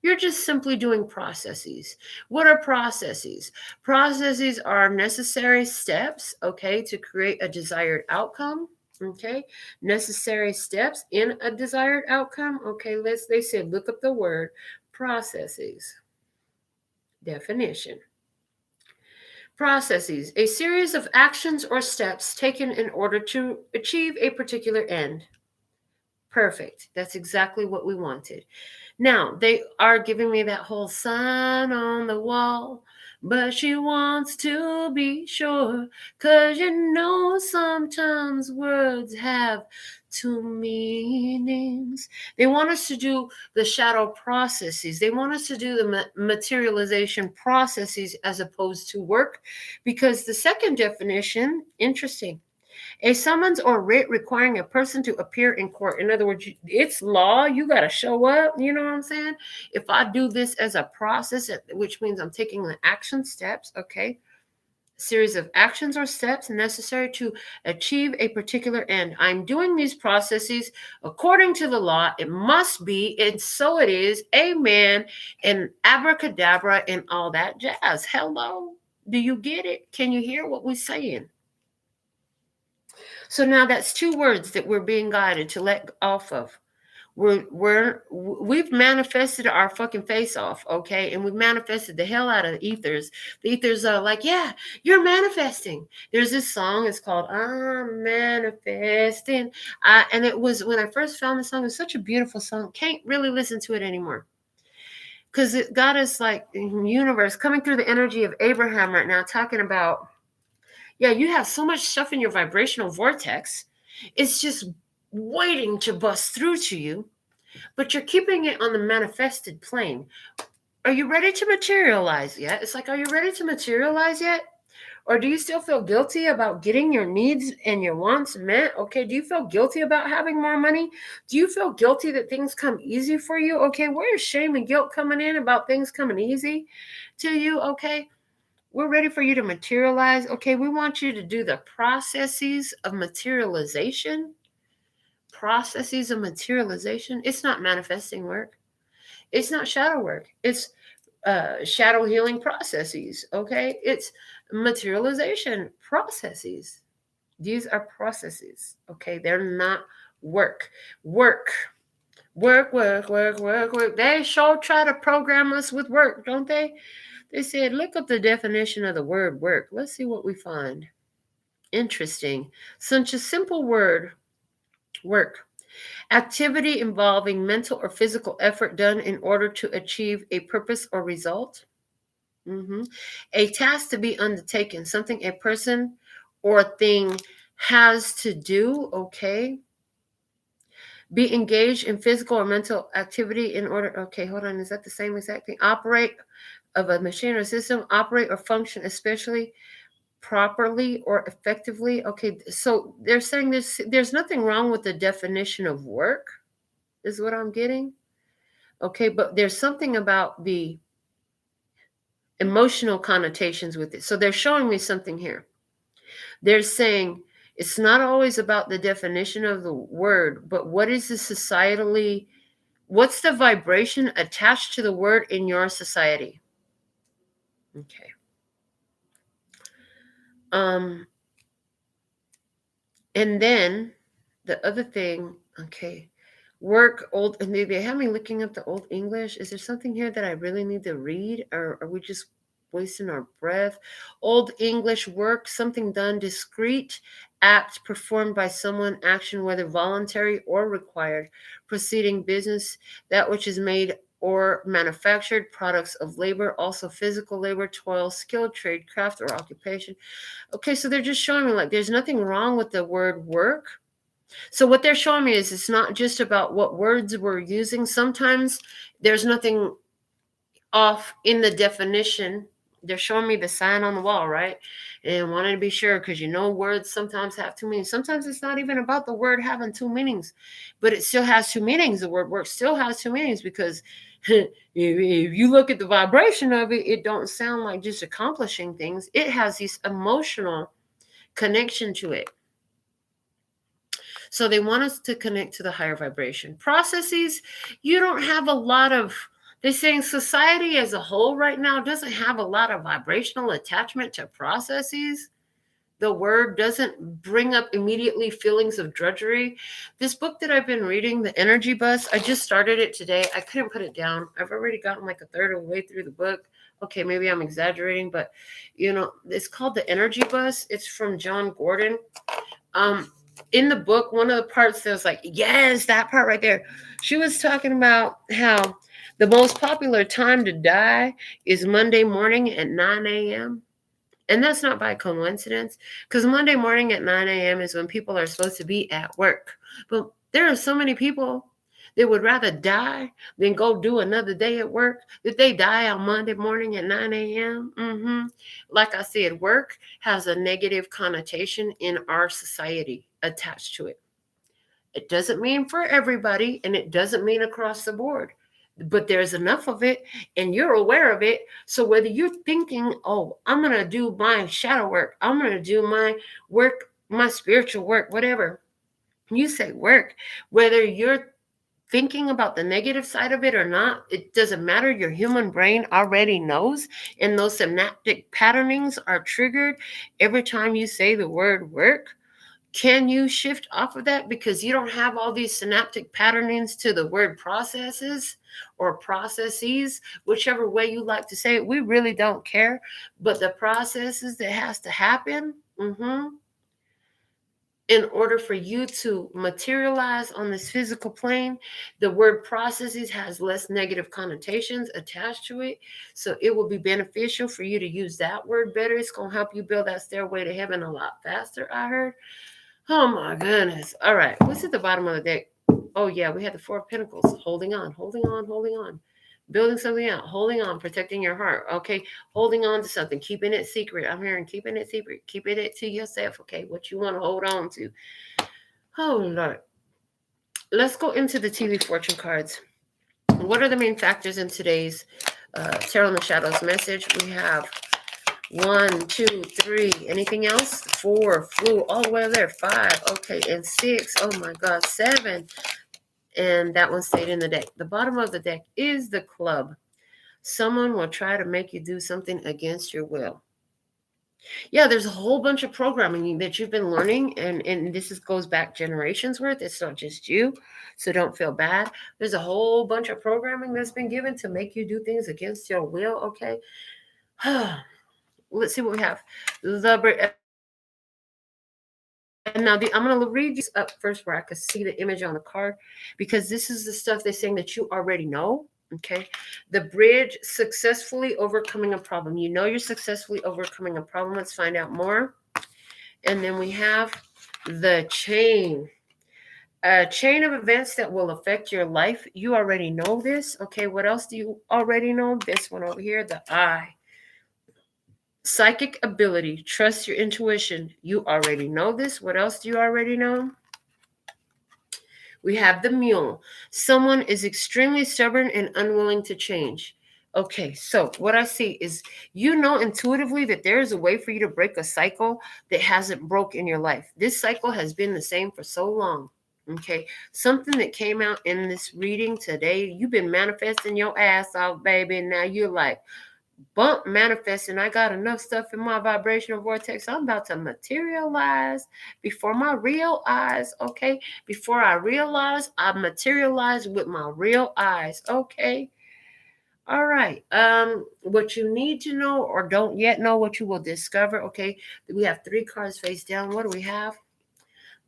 You're just simply doing processes. What are processes? Processes are necessary steps, okay, to create a desired outcome. Okay, necessary steps in a desired outcome. Okay, they said look up the word processes. Definition. Processes, a series of actions or steps taken in order to achieve a particular end. Perfect. That's exactly what we wanted. Now, they are giving me that whole sign on the wall, but she wants to be sure, 'cause you know sometimes words have two meanings. They want us to do the shadow processes. They want us to do the materialization processes as opposed to work, because the second definition, interesting, a summons or writ requiring a person to appear in court. In other words, it's law. You got to show up. You know what I'm saying? If I do this as a process, which means I'm taking the action steps, okay? Series of actions or steps necessary to achieve a particular end. I'm doing these processes according to the law. It must be, and so it is. Amen. And abracadabra and all that jazz. Hello. Do you get it? Can you hear what we're saying? So now that's two words that we're being guided to let off of. We've manifested our fucking face off, okay? And we've manifested the hell out of the ethers. The ethers are like, yeah, you're manifesting. There's this song, it's called I'm Manifesting. And it was, when I first found the song, it was such a beautiful song. Can't really listen to it anymore. Because it got us like universe coming through the energy of Abraham right now, talking about, yeah, you have so much stuff in your vibrational vortex. It's just waiting to bust through to you, but you're keeping it on the manifested plane. Are you ready to materialize yet? It's like, are you ready to materialize yet? Or do you still feel guilty about getting your needs and your wants met? Okay, do you feel guilty about having more money? Do you feel guilty that things come easy for you? Okay, where's shame and guilt coming in about things coming easy to you? Okay, we're ready for you to materialize. Okay, we want you to do the processes of materialization. Processes of materialization. It's not manifesting work. It's not shadow work. It's shadow healing processes. Okay, it's materialization processes. These are processes. Okay, they're not work. Work. Work, work, work, work, work. They sure try to program us with work, don't they? They said, look up the definition of the word work. Let's see what we find. Interesting. Such a simple word, work. Activity involving mental or physical effort done in order to achieve a purpose or result. A task to be undertaken, something a person or thing has to do, okay? Be engaged in physical or mental activity in order, okay, hold on, is that the same exact thing? Operate of a machine or system, operate or function especially properly or effectively. Okay, so they're saying there's nothing wrong with the definition of work, is what I'm getting. Okay, but there's something about the emotional connotations with it. So they're showing me something here. They're saying it's not always about the definition of the word, but what is the societally, what's the vibration attached to the word in your society? Okay. And then the other thing, okay, work old, and they have me looking up the Old English. Is there something here that I really need to read, or are we just wasting our breath? Old English, work, something done, discreet act performed by someone, action whether voluntary or required, proceeding, business, that which is made or manufactured, products of labor, also physical labor, toil, skilled trade, craft, or occupation. Okay, so they're just showing me like there's nothing wrong with the word work. So what they're showing me is it's not just about what words we're using. Sometimes there's nothing off in the definition. They're showing me the sign on the wall, right? And wanted to be sure, because words sometimes have two meanings. Sometimes it's not even about the word having two meanings, but it still has two meanings. The word work still has two meanings, because if you look at the vibration of it, it don't sound like just accomplishing things. It has this emotional connection to it. So they want us to connect to the higher vibration. Processes, you don't have a lot of, they're saying society as a whole right now doesn't have a lot of vibrational attachment to processes. The word doesn't bring up immediately feelings of drudgery. This book that I've been reading, The Energy Bus, I just started it today. I couldn't put it down. I've already gotten like a third of the way through the book. Okay, maybe I'm exaggerating, but it's called The Energy Bus. It's from John Gordon. In the book, one of the parts that was like, yes, that part right there. She was talking about how the most popular time to die is Monday morning at 9 a.m. And that's not by coincidence, because Monday morning at 9 a.m. is when people are supposed to be at work. But there are so many people that would rather die than go do another day at work, that they die on Monday morning at 9 a.m. Like I said, work has a negative connotation in our society attached to it. It doesn't mean for everybody, and it doesn't mean across the board, but there's enough of it, and you're aware of it. So whether you're thinking, oh, I'm going to do my shadow work, I'm going to do my work, my spiritual work, whatever, you say work, whether you're thinking about the negative side of it or not, it doesn't matter. Your human brain already knows, and those synaptic patternings are triggered every time you say the word work. Can you shift off of that, because you don't have all these synaptic patternings to the word processes or processes, whichever way you like to say it? We really don't care. But the processes that has to happen, in order for you to materialize on this physical plane, the word processes has less negative connotations attached to it. So it will be beneficial for you to use that word better. It's going to help you build that stairway to heaven a lot faster, I heard. Oh my goodness. All right. What's at the bottom of the deck? Oh yeah, we had the Four of Pentacles. Holding on, holding on, holding on. Building something out, holding on, protecting your heart. Okay. Holding on to something, keeping it secret. I'm hearing keeping it secret, keeping it to yourself. Okay. What you want to hold on to. Oh Lord. Let's go into the TV fortune cards. What are the main factors in today's Tarot in the Shadows message? We have 1, 2, 3. Anything else? 4 flew all the way there. 5. Okay. And 6. Oh my God. 7. And that one stayed in the deck. The bottom of the deck is the Club. Someone will try to make you do something against your will. Yeah, there's a whole bunch of programming that you've been learning, and this goes back generations worth. It's not just you, so don't feel bad. There's a whole bunch of programming that's been given to make you do things against your will. Okay. Let's see what we have. And now I'm going to read these up first where I can see the image on the card, because this is the stuff they're saying that you already know. Okay. The Bridge, successfully overcoming a problem. You know you're successfully overcoming a problem. Let's find out more. And then we have the Chain. A chain of events that will affect your life. You already know this. Okay. What else do you already know? This one over here, the Eye. Psychic ability. Trust your intuition. You already know this. What else do you already know? We have the Mule. Someone is extremely stubborn and unwilling to change. Okay, so what I see is you know intuitively that there is a way for you to break a cycle that hasn't broke in your life. This cycle has been the same for so long. Okay, something that came out in this reading today, you've been manifesting your ass off, baby. Now you're like, bump manifesting. I got enough stuff in my vibrational vortex. I'm about to materialize before my real eyes. Okay. Before I realize, I materialize with my real eyes. Okay. All right. What you need to know or don't yet know, what you will discover. Okay. We have 3 cards face down. What do we have?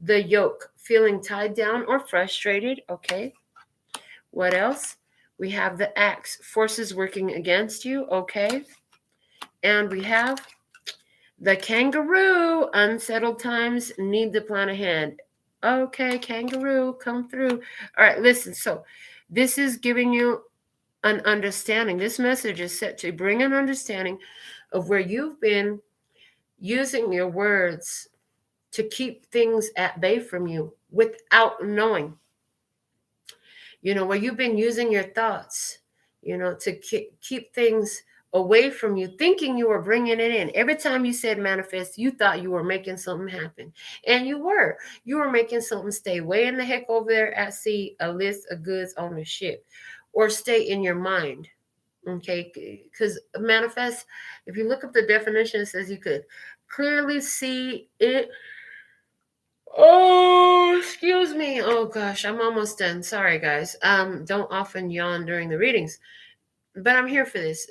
The yoke, feeling tied down or frustrated. Okay. What else? We have the axe, forces working against you. Okay. And we have the kangaroo, unsettled times, need to plan ahead. Okay, kangaroo, come through. All right, listen. So this is giving you an understanding. This message is set to bring an understanding of where you've been using your words to keep things at bay from you without knowing. Where you've been using your thoughts, to keep things away from you, thinking you were bringing it in. Every time you said manifest, you thought you were making something happen. And you were making something stay way in the heck over there at sea, a list of goods on the ship, or stay in your mind. Okay, because manifest, if you look up the definition, it says you could clearly see it. Oh, excuse me. Oh gosh, I'm almost done. Sorry, guys. Don't often yawn during the readings, but I'm here for this.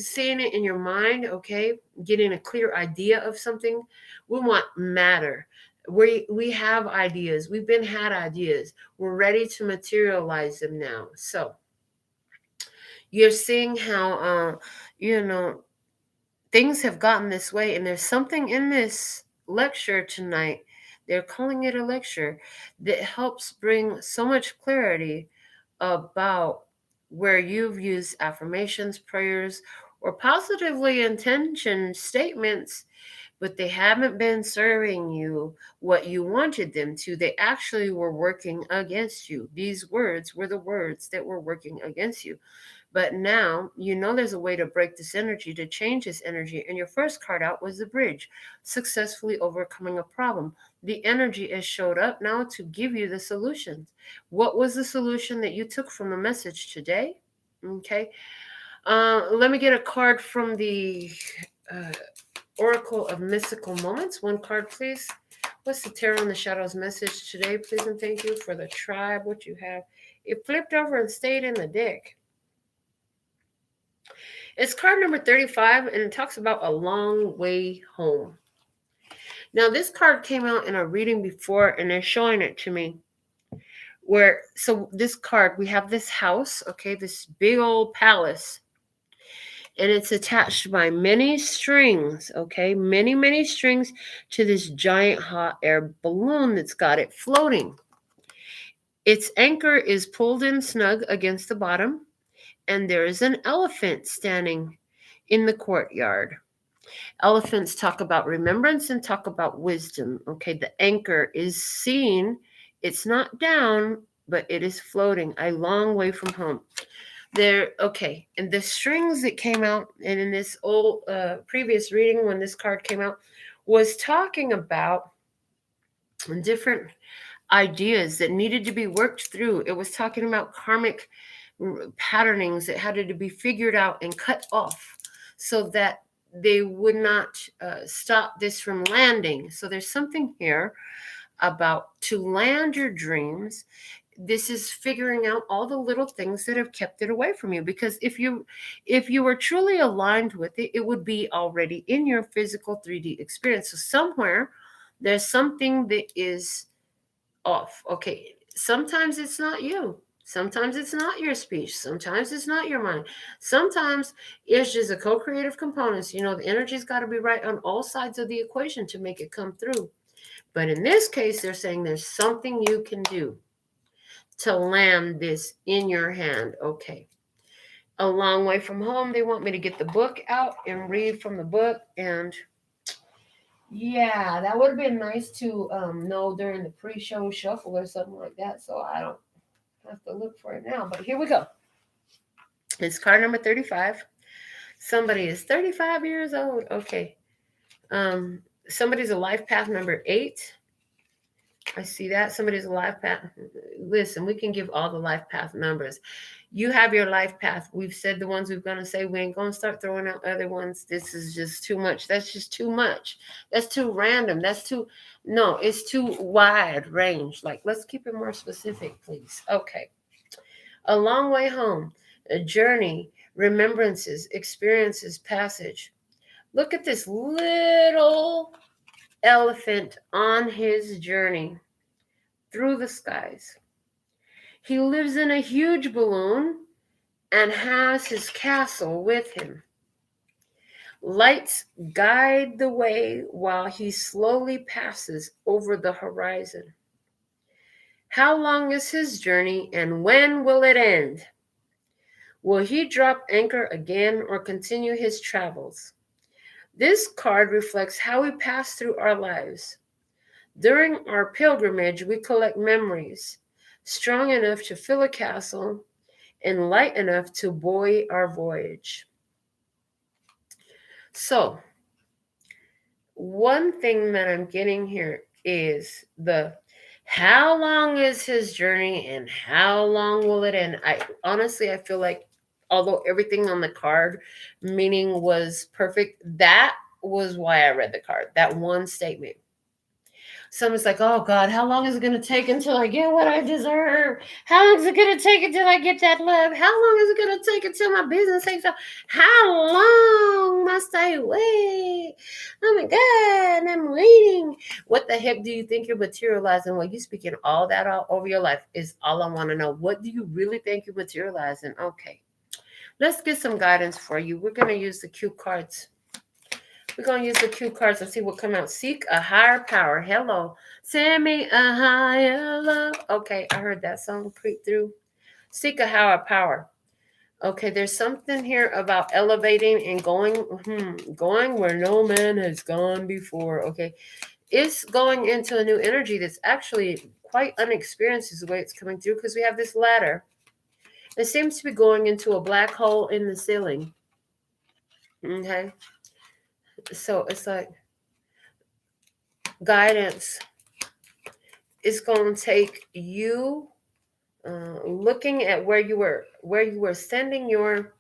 Seeing it in your mind, okay? Getting a clear idea of something. We want matter. We have ideas. We've been had ideas. We're ready to materialize them now. So you're seeing how things have gotten this way, and there's something in this lecture tonight. They're calling it a lecture that helps bring so much clarity about where you've used affirmations, prayers, or positively intentioned statements, but they haven't been serving you what you wanted them to. They actually were working against you. These words were the words that were working against you. But now there's a way to break this energy, to change this energy. And your first card out was the bridge, successfully overcoming a problem. The energy has showed up now to give you the solutions. What was the solution that you took from the message today? Okay. Let me get a card from the Oracle of Mystical Moments. One card, please. What's the Tarot in the Shadows message today? Please and thank you for the tribe. What you have. It flipped over and stayed in the deck. It's card number 35, and it talks about a long way home. Now, this card came out in a reading before, and they're showing it to me. So this card, we have this house, okay, this big old palace, and it's attached by many strings, okay, many strings to this giant hot air balloon that's got it floating. Its anchor is pulled in snug against the bottom, and there is an elephant standing in the courtyard. Elephants talk about remembrance and talk about wisdom. Okay, the anchor is seen. It's not down, but it is floating a long way from home. Okay, and the strings that came out, and in this old previous reading when this card came out, was talking about different ideas that needed to be worked through. It was talking about karmic patternings that had to be figured out and cut off so that they would not stop this from landing. So there's something here about to land your dreams. This is figuring out all the little things that have kept it away from you, because if you were truly aligned with it, it would be already in your physical 3D experience. So somewhere there's something that is off. Okay, sometimes it's not you. Sometimes it's not your speech. Sometimes it's not your mind. Sometimes it's just a co-creative components. The energy's got to be right on all sides of the equation to make it come through. But in this case, they're saying there's something you can do to land this in your hand. Okay. A long way from home. They want me to get the book out and read from the book. And yeah, that would have been nice to know during the pre-show shuffle or something like that. So I don't have to look for it now. But here we go. It's card number 35. Somebody is 35 years old. Okay. Somebody's a life path number 8. I see that. Somebody's life path. Listen, we can give all the life path numbers. You have your life path. We've said the ones we're going to say. We ain't going to start throwing out other ones. This is just too much. That's just too much. That's too random. No, it's too wide range. Like, let's keep it more specific, please. Okay. A long way home, a journey, remembrances, experiences, passage. Look at this little elephant on his journey through the skies. He lives in a huge balloon and has his castle with him. Lights guide the way while he slowly passes over the horizon. How long is his journey and when will it end? Will he drop anchor again or continue his travels? This card reflects how we pass through our lives. During our pilgrimage, we collect memories, strong enough to fill a castle and light enough to buoy our voyage. So, one thing that I'm getting here is how long is his journey and how long will it end? I feel like although everything on the card meaning was perfect, that was why I read the card. That one statement. Someone's like, oh God, how long is it going to take until I get what I deserve? How long is it going to take until I get that love? How long is it going to take until my business takes off? How long must I wait? Oh my God, I'm waiting. What the heck do you think you're materializing? Well, you speaking all that all over your life is all I want to know. What do you really think you're materializing? Okay, let's get some guidance for you. We're going to use the cue cards. We're going to use the cue cards and see what come out. Seek a higher power. Hello. Send me a higher love. Okay, I heard that song creep through. Seek a higher power. Okay, there's something here about elevating and going where no man has gone before. Okay, it's going into a new energy that's actually quite unexperienced is the way it's coming through because we have this ladder. It seems to be going into a black hole in the ceiling. Okay. So it's like guidance is going to take you looking at where you were sending your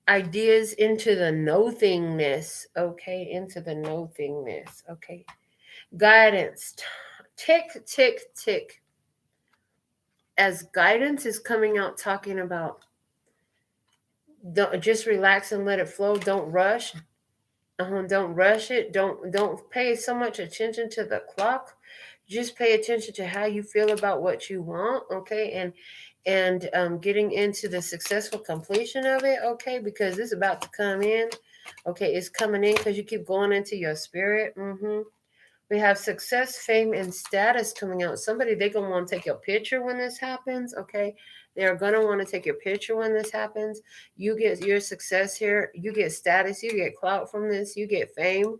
ideas into the nothingness. Okay, into the nothingness. Okay, guidance. Tick, tick, tick. As guidance is coming out, talking about don't just relax and let it flow. Don't rush. Don't rush it. Don't pay so much attention to the clock. Just pay attention to how you feel about what you want, okay, and getting into the successful completion of it, okay, because it's about to come in, okay, it's coming in because you keep going into your spirit. We have success, fame, and status coming out. Somebody, they're going to want to take your picture when this happens, okay? They're going to want to take your picture when this happens. You get your success here. You get status. You get clout from this. You get fame.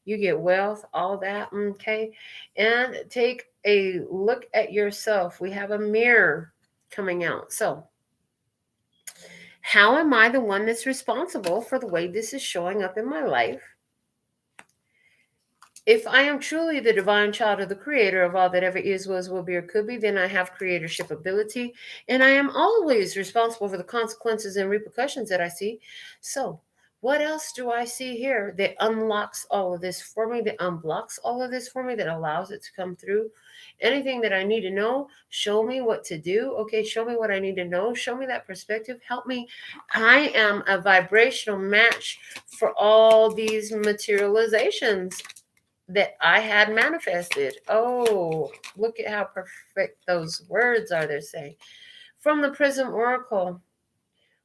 You get wealth, all that, okay? And take a look at yourself. We have a mirror coming out. So, how am I the one that's responsible for the way this is showing up in my life? If I am truly the divine child of the creator of all that ever is, was, will be, or could be, then I have creatorship ability, and I am always responsible for the consequences and repercussions that I see. So, what else do I see here that unlocks all of this for me, that unblocks all of this for me, that allows it to come through? Anything that I need to know, show me what to do. Okay, show me what I need to know. Show me that perspective. Help me. I am a vibrational match for all these materializations that I had manifested. Oh, look at how perfect those words are, they're saying. From the Prism Oracle,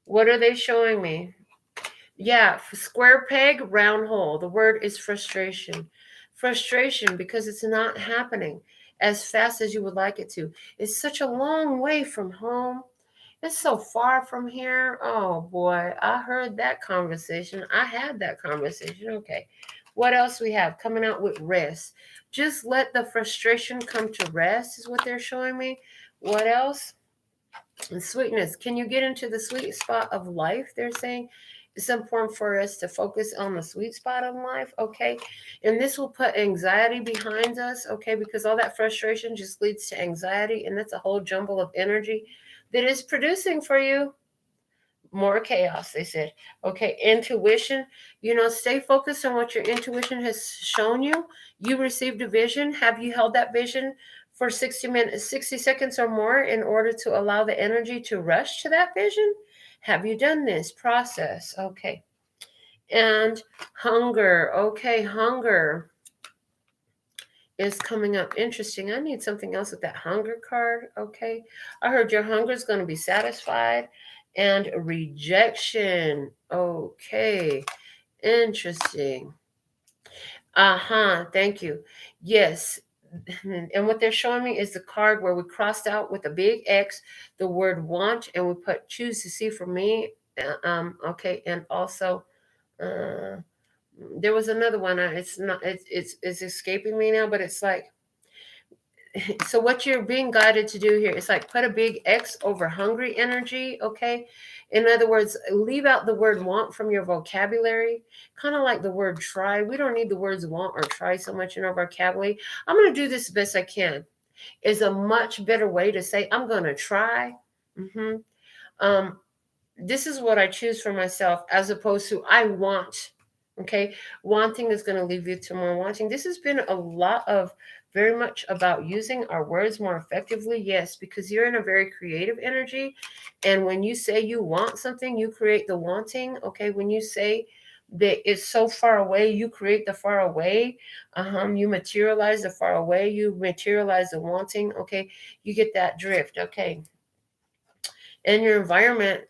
what are they showing me? Yeah, square peg, round hole. The word is frustration. Frustration because it's not happening as fast as you would like it to. It's such a long way from home. It's so far from here. Oh boy, I heard that conversation. I had that conversation. Okay. What else we have coming out with rest? Just let the frustration come to rest is what they're showing me. What else? And sweetness. Can you get into the sweet spot of life? They're saying It's important for us to focus on the sweet spot in life, okay? And this will put anxiety behind us, okay? Because all that frustration just leads to anxiety, and that's a whole jumble of energy that is producing for you more chaos, they said. Okay, intuition, stay focused on what your intuition has shown you. You received a vision. Have you held that vision for 60 minutes, 60 seconds or more in order to allow the energy to rush to that vision? Have you done this process? Okay. And hunger. Okay, hunger is coming up. Interesting. I need something else with that hunger card. Okay. I heard your hunger is going to be satisfied. And rejection. Okay. Interesting. Thank you. Yes. And what they're showing me is the card where we crossed out with a big X the word want, and we put choose to see for me. Okay. And also, uh, there was another one. It's not. It's escaping me now. But it's like, so what you're being guided to do here is like put a big X over hungry energy. Okay. In other words, leave out the word want from your vocabulary, kind of like the word try. We don't need the words want or try so much in our vocabulary. I'm going to do this the best I can is a much better way to say I'm going to try. Mm-hmm. um, this is what I choose for myself as opposed to I want. Okay. Wanting is going to leave you to more wanting. This has been a lot of very much about using our words more effectively. Yes, because you're in a very creative energy. And when you say you want something, you create the wanting. Okay. When you say that it's so far away, you create the far away. You materialize the far away, you materialize the wanting. Okay. You get that drift. Okay. And your environment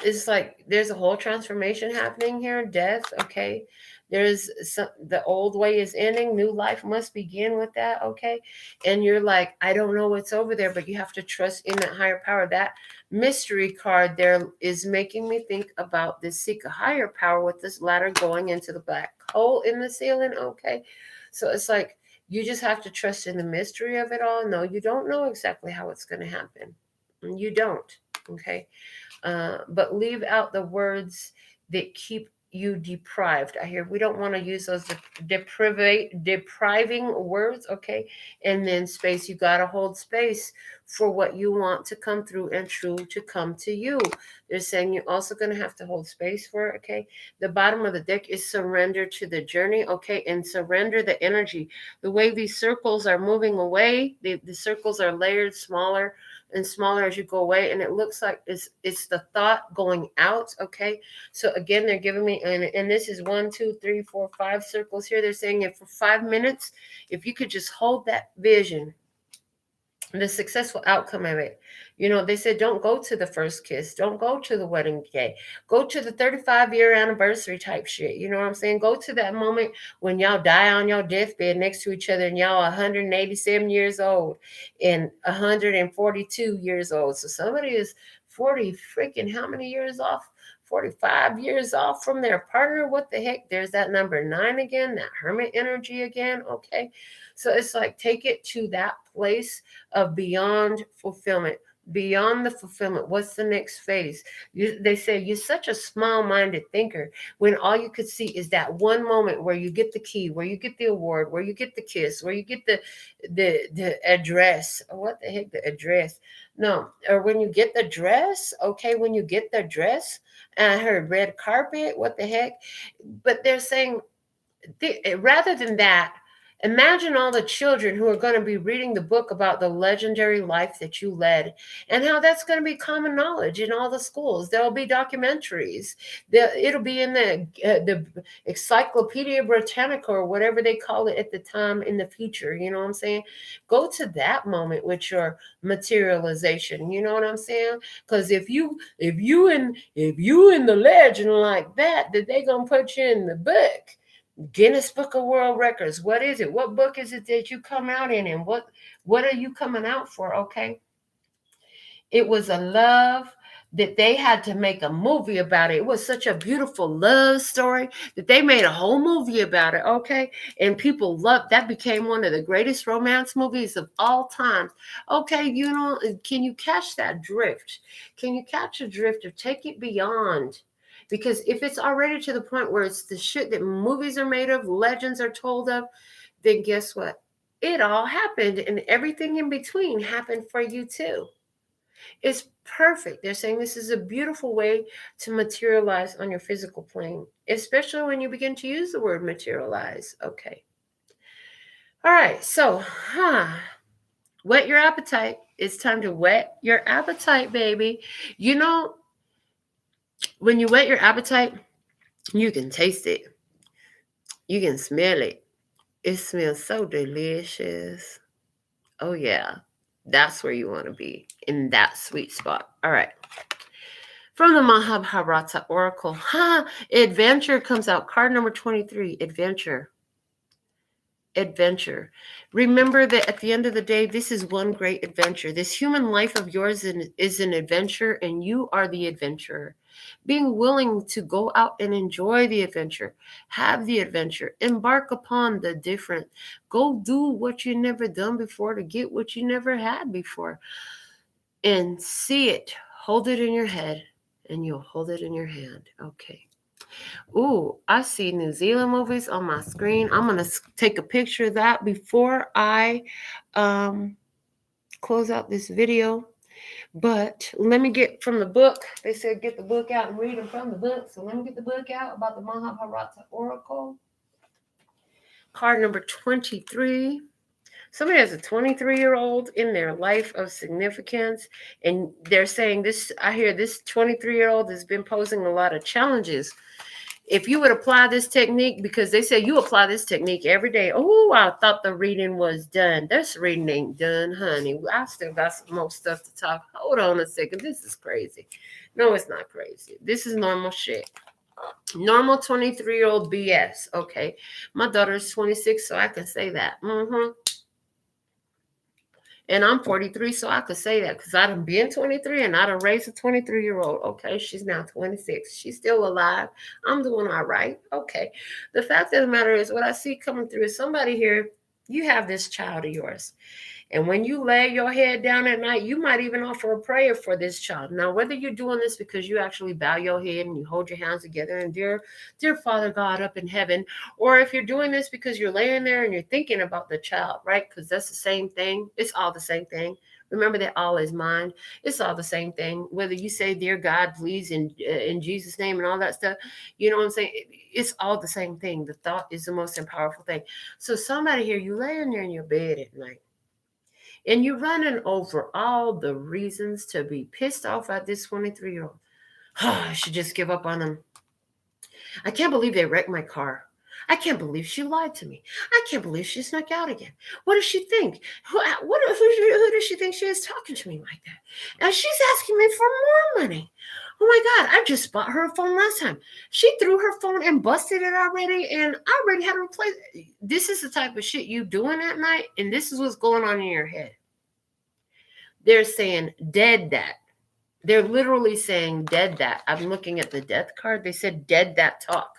is like there's a whole transformation happening here. Death. Okay. There's some, the old way is ending, new life must begin with that. Okay. And you're like, I don't know what's over there, but you have to trust in that higher power. That mystery card there is making me think about this seek a higher power with this ladder going into the black hole in the ceiling. Okay. So it's like you just have to trust in the mystery of it all. No, you don't know exactly how it's going to happen. You don't. Okay. But leave out the words that keep you deprived. I hear we don't want to use those depriving words. Okay. And then space, you got to hold space for what you want to come through and true to come to you. They're saying you're also going to have to hold space for it. Okay. The bottom of the deck is surrender to the journey. Okay. And surrender the energy. The way these circles are moving away, the circles are layered smaller and smaller as you go away, and it looks like it's the thought going out. Okay. So again, they're giving me, and this is 1, 2, 3, 4, 5 circles here. They're saying if for 5 minutes, if you could just hold that vision, the successful outcome of it. They said don't go to the first kiss, don't go to the wedding day, go to the 35-year anniversary type shit. You know what I'm saying? Go to that moment when y'all die on your deathbed next to each other and y'all 187 years old and 142 years old. So somebody is 40 freaking how many years off? 45 years off from their partner. What the heck? There's that number 9 again, that hermit energy again. Okay. So it's like take it to that place of beyond fulfillment. Beyond the fulfillment, what's the next phase? They say you're such a small-minded thinker when all you could see is that one moment where you get the key, where you get the award, where you get the kiss, where you get the address. What the heck, the address? No, or when you get the dress. Okay, when you get the dress. And I heard red carpet. What the heck? But they're saying rather than that, imagine all the children who are going to be reading the book about the legendary life that you led and how that's going to be common knowledge in all the schools. There'll be documentaries. It'll be in the Encyclopedia Britannica or whatever they call it at the time in the future. You know what I'm saying? Go to that moment with your materialization. You know what I'm saying? Because if you in the legend like that they gonna put you in the book. Guinness Book of World Records. What is it? What book is it that you come out in? And what are you coming out for? Okay. It was a love that they had to make a movie about it. It was such a beautiful love story that they made a whole movie about it. Okay. And people loved that, became one of the greatest romance movies of all time. Okay. Can you catch that drift? Can you catch a drift or take it beyond? Because if it's already to the point where it's the shit that movies are made of, legends are told of, then guess what? It all happened, and everything in between happened for you too. It's perfect. They're saying this is a beautiful way to materialize on your physical plane, especially when you begin to use the word materialize. Okay. All right. So, whet your appetite. It's time to whet your appetite, baby. You know, when you whet your appetite, you can taste it. You can smell it. It smells so delicious. Oh, yeah. That's where you want to be, in that sweet spot. All right. From the Mahabharata Oracle, adventure comes out. Card number 23, adventure. Adventure. Remember that at the end of the day, this is one great adventure. This human life of yours is an adventure, and you are the adventurer. Being willing to go out and enjoy the adventure, have the adventure, embark upon the different, go do what you never done before to get what you never had before, and see it. Hold it in your head, and you'll hold it in your hand. Okay. Ooh, I see New Zealand movies on my screen. I'm going to take a picture of that before I close out this video. But let me get from the book. They said get the book out and read them from the book. So let me get the book out about the Mahabharata Oracle. Card number 23. Somebody has a 23-year-old in their life of significance, and they're saying this. I hear this 23-year-old has been posing a lot of challenges. If you would apply this technique, because they say you apply this technique every day. Oh, I thought the reading was done. This reading ain't done, honey. I still got some more stuff to talk. Hold on a second. This is crazy. No, it's not crazy. This is normal shit. Normal 23-year-old BS. Okay. My daughter's 26, so I can say that. And I'm 43, so I could say that because I done been 23 and I done raised a 23-year-old. Okay, she's now 26. She's still alive. I'm doing all right. Okay. The fact of the matter is, what I see coming through is somebody here, you have this child of yours. And when you lay your head down at night, you might even offer a prayer for this child. Now, whether you're doing this because you actually bow your head and you hold your hands together and dear Father God up in heaven, or if you're doing this because you're laying there and you're thinking about the child, right? Because that's the same thing. It's all the same thing. Remember that all is mind. It's all the same thing. Whether you say, dear God, please, in Jesus' name and all that stuff, you know what I'm saying? It's all the same thing. The thought is the most powerful thing. So somebody here, you laying there in your bed at night, and you're running over all the reasons to be pissed off at this 23-year-old. I should just give up on him. I can't believe they wrecked my car. I can't believe she lied to me. I can't believe she snuck out again. What does she think? Who does she think she is talking to me like that? And she's asking me for more money. Oh my God, I just bought her a phone last time. She threw her phone and busted it already, and I already had to replace it. This is the type of shit you doing at night, and this is what's going on in your head. They're saying dead that. They're literally saying dead that. I'm looking at the death card. They said dead that talk,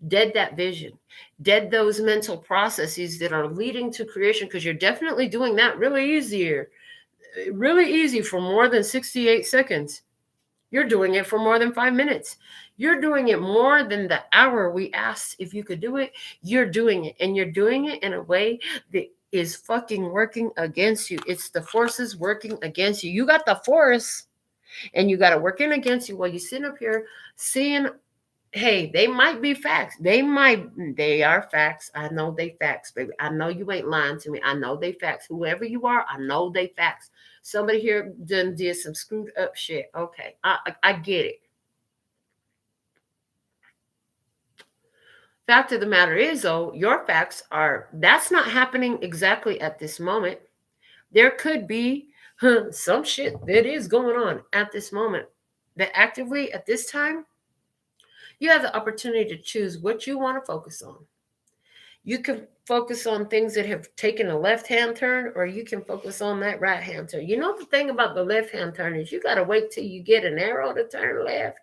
dead that vision, dead those mental processes that are leading to creation, because you're definitely doing that really easy for more than 68 seconds. You're doing it for more than 5 minutes. You're doing it more than the hour we asked if you could do it. You're doing it, and you're doing it in a way that is fucking working against you. It's the forces working against you. You got the force, and you got it working against you while you're sitting up here seeing, hey, they might be facts. They are facts. I know they facts, baby. I know you ain't lying to me. I know they facts. Whoever you are, I know they facts. Somebody here did some screwed up shit. Okay, I get it. Fact of the matter is, though, your facts are, that's not happening exactly at this moment. There could be some shit that is going on at this moment that actively at this time, you have the opportunity to choose what you want to focus on. You can focus on things that have taken a left-hand turn, or you can focus on that right-hand turn. You know, the thing about the left-hand turn is you got to wait till you get an arrow to turn left.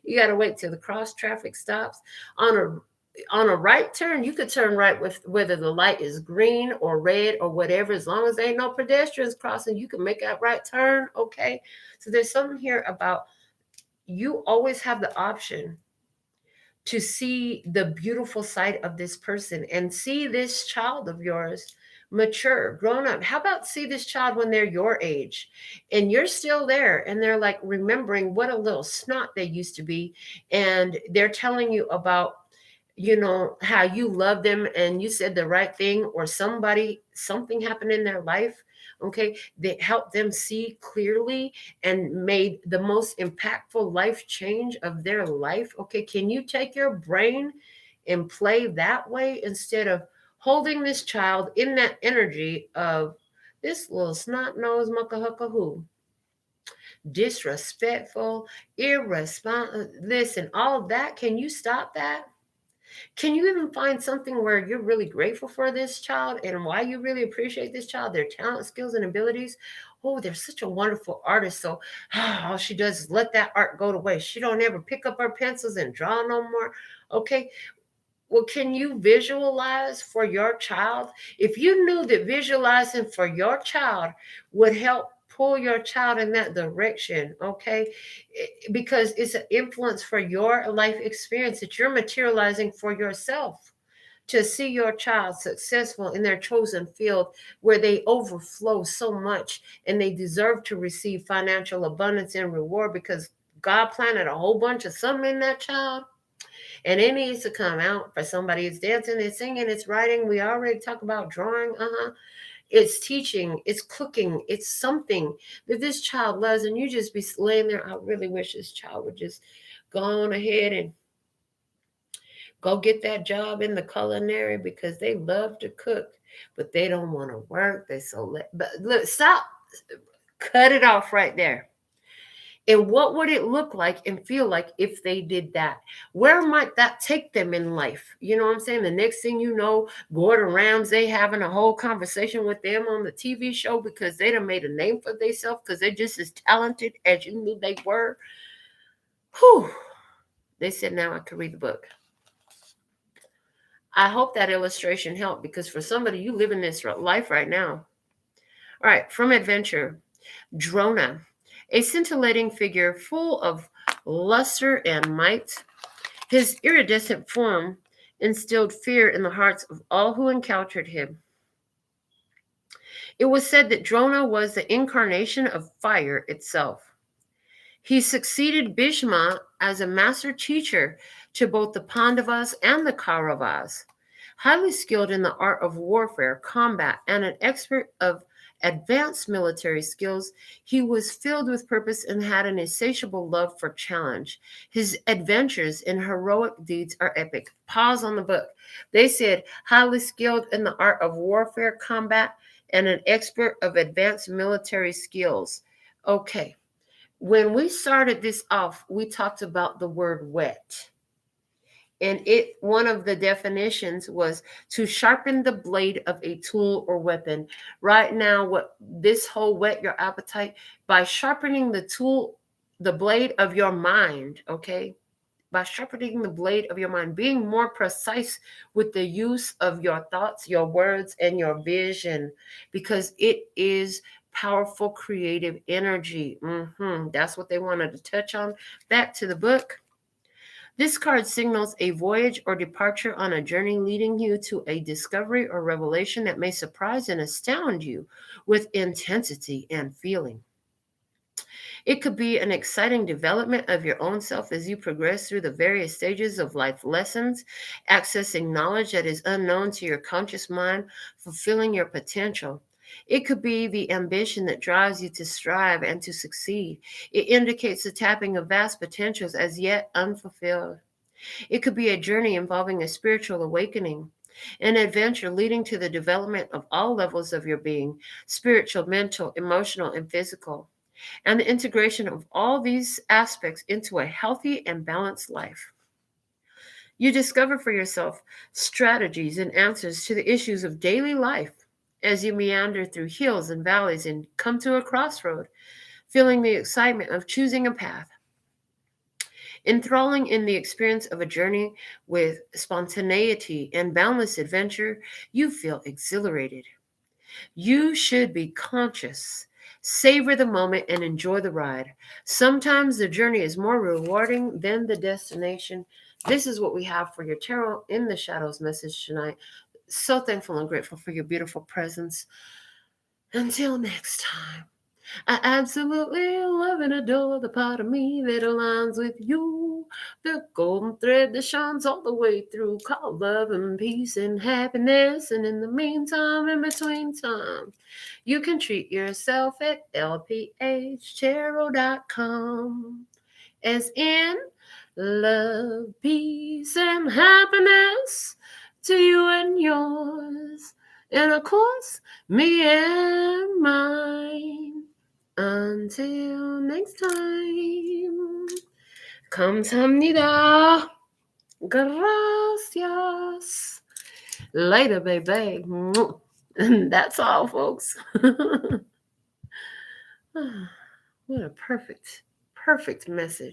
You got to wait till the cross traffic stops. On a right turn, you could turn right with whether the light is green or red or whatever. As long as there ain't no pedestrians crossing, you can make that right turn, okay? So there's something here about you always have the option to see the beautiful side of this person and see this child of yours mature, grown up. How about see this child when they're your age and you're still there and they're like remembering what a little snot they used to be, and they're telling you about, how you love them and you said the right thing, or something happened in their life, okay, that helped them see clearly and made the most impactful life change of their life. Okay, can you take your brain and play that way instead of holding this child in that energy of this little snot nosed muckahucka who disrespectful, irresponsible, listen, all of that? Can you stop that? Can you even find something where you're really grateful for this child and why you really appreciate this child, their talent, skills, and abilities? Oh, they're such a wonderful artist. So all she does is let that art go to waste. She don't ever pick up her pencils and draw no more. Okay. Well, can you visualize for your child? If you knew that visualizing for your child would help pull your child in that direction, okay? Because it's an influence for your life experience that you're materializing for yourself, to see your child successful in their chosen field where they overflow so much and they deserve to receive financial abundance and reward because God planted a whole bunch of something in that child, and it needs to come out for somebody. It's dancing, it's singing, it's writing. We already talk about drawing. It's teaching, it's cooking, it's something that this child loves. And you just be laying there. I really wish this child would just go on ahead and go get that job in the culinary because they love to cook, but they don't want to work. They but look, stop, cut it off right there. And what would it look like and feel like if they did that? Where might that take them in life? You know what I'm saying? The next thing you know, Gordon Ramsay having a whole conversation with them on the TV show because they done made a name for themselves because they're just as talented as you knew they were. Whew. They said, now I can read the book. I hope that illustration helped because for somebody, you live in this life right now. All right, from Adventure, Drona. A scintillating figure full of luster and might. His iridescent form instilled fear in the hearts of all who encountered him. It was said that Drona was the incarnation of fire itself. He succeeded Bhishma as a master teacher to both the Pandavas and the Kauravas. Highly skilled in the art of warfare, combat, and an expert of advanced military skills, he was filled with purpose and had an insatiable love for challenge. His adventures and heroic deeds are epic. Pause on the book. They said highly skilled in the art of warfare, combat, and an expert of advanced military skills. Okay. When we started this off, we talked about the word wet. And one of the definitions was to sharpen the blade of a tool or weapon. Right now, what this whole whet your appetite by sharpening the tool, the blade of your mind, okay? By sharpening the blade of your mind, being more precise with the use of your thoughts, your words, and your vision, because it is powerful creative energy. That's what they wanted to touch on. Back to the book. This card signals a voyage or departure on a journey leading you to a discovery or revelation that may surprise and astound you with intensity and feeling. It could be an exciting development of your own self as you progress through the various stages of life lessons, accessing knowledge that is unknown to your conscious mind, fulfilling your potential. It could be the ambition that drives you to strive and to succeed. It indicates the tapping of vast potentials as yet unfulfilled. It could be a journey involving a spiritual awakening, an adventure leading to the development of all levels of your being, spiritual, mental, emotional, and physical, and the integration of all these aspects into a healthy and balanced life. You discover for yourself strategies and answers to the issues of daily life as you meander through hills and valleys and come to a crossroad, feeling the excitement of choosing a path. Enthralling in the experience of a journey with spontaneity and boundless adventure, you feel exhilarated. You should be conscious. Savor the moment and enjoy the ride. Sometimes the journey is more rewarding than the destination. This is what we have for your tarot in the shadows message tonight. So thankful and grateful for your beautiful presence. Until next time, I absolutely love and adore the part of me that aligns with you. The golden thread that shines all the way through, called love and peace and happiness. And in the meantime, in between time, you can treat yourself at LPHtarot.com. As in love, peace, and happiness to you and yours. And of course, me and mine. Until next time. Kamsahamnida. Gracias. Later, baby. That's all, folks. What a perfect message.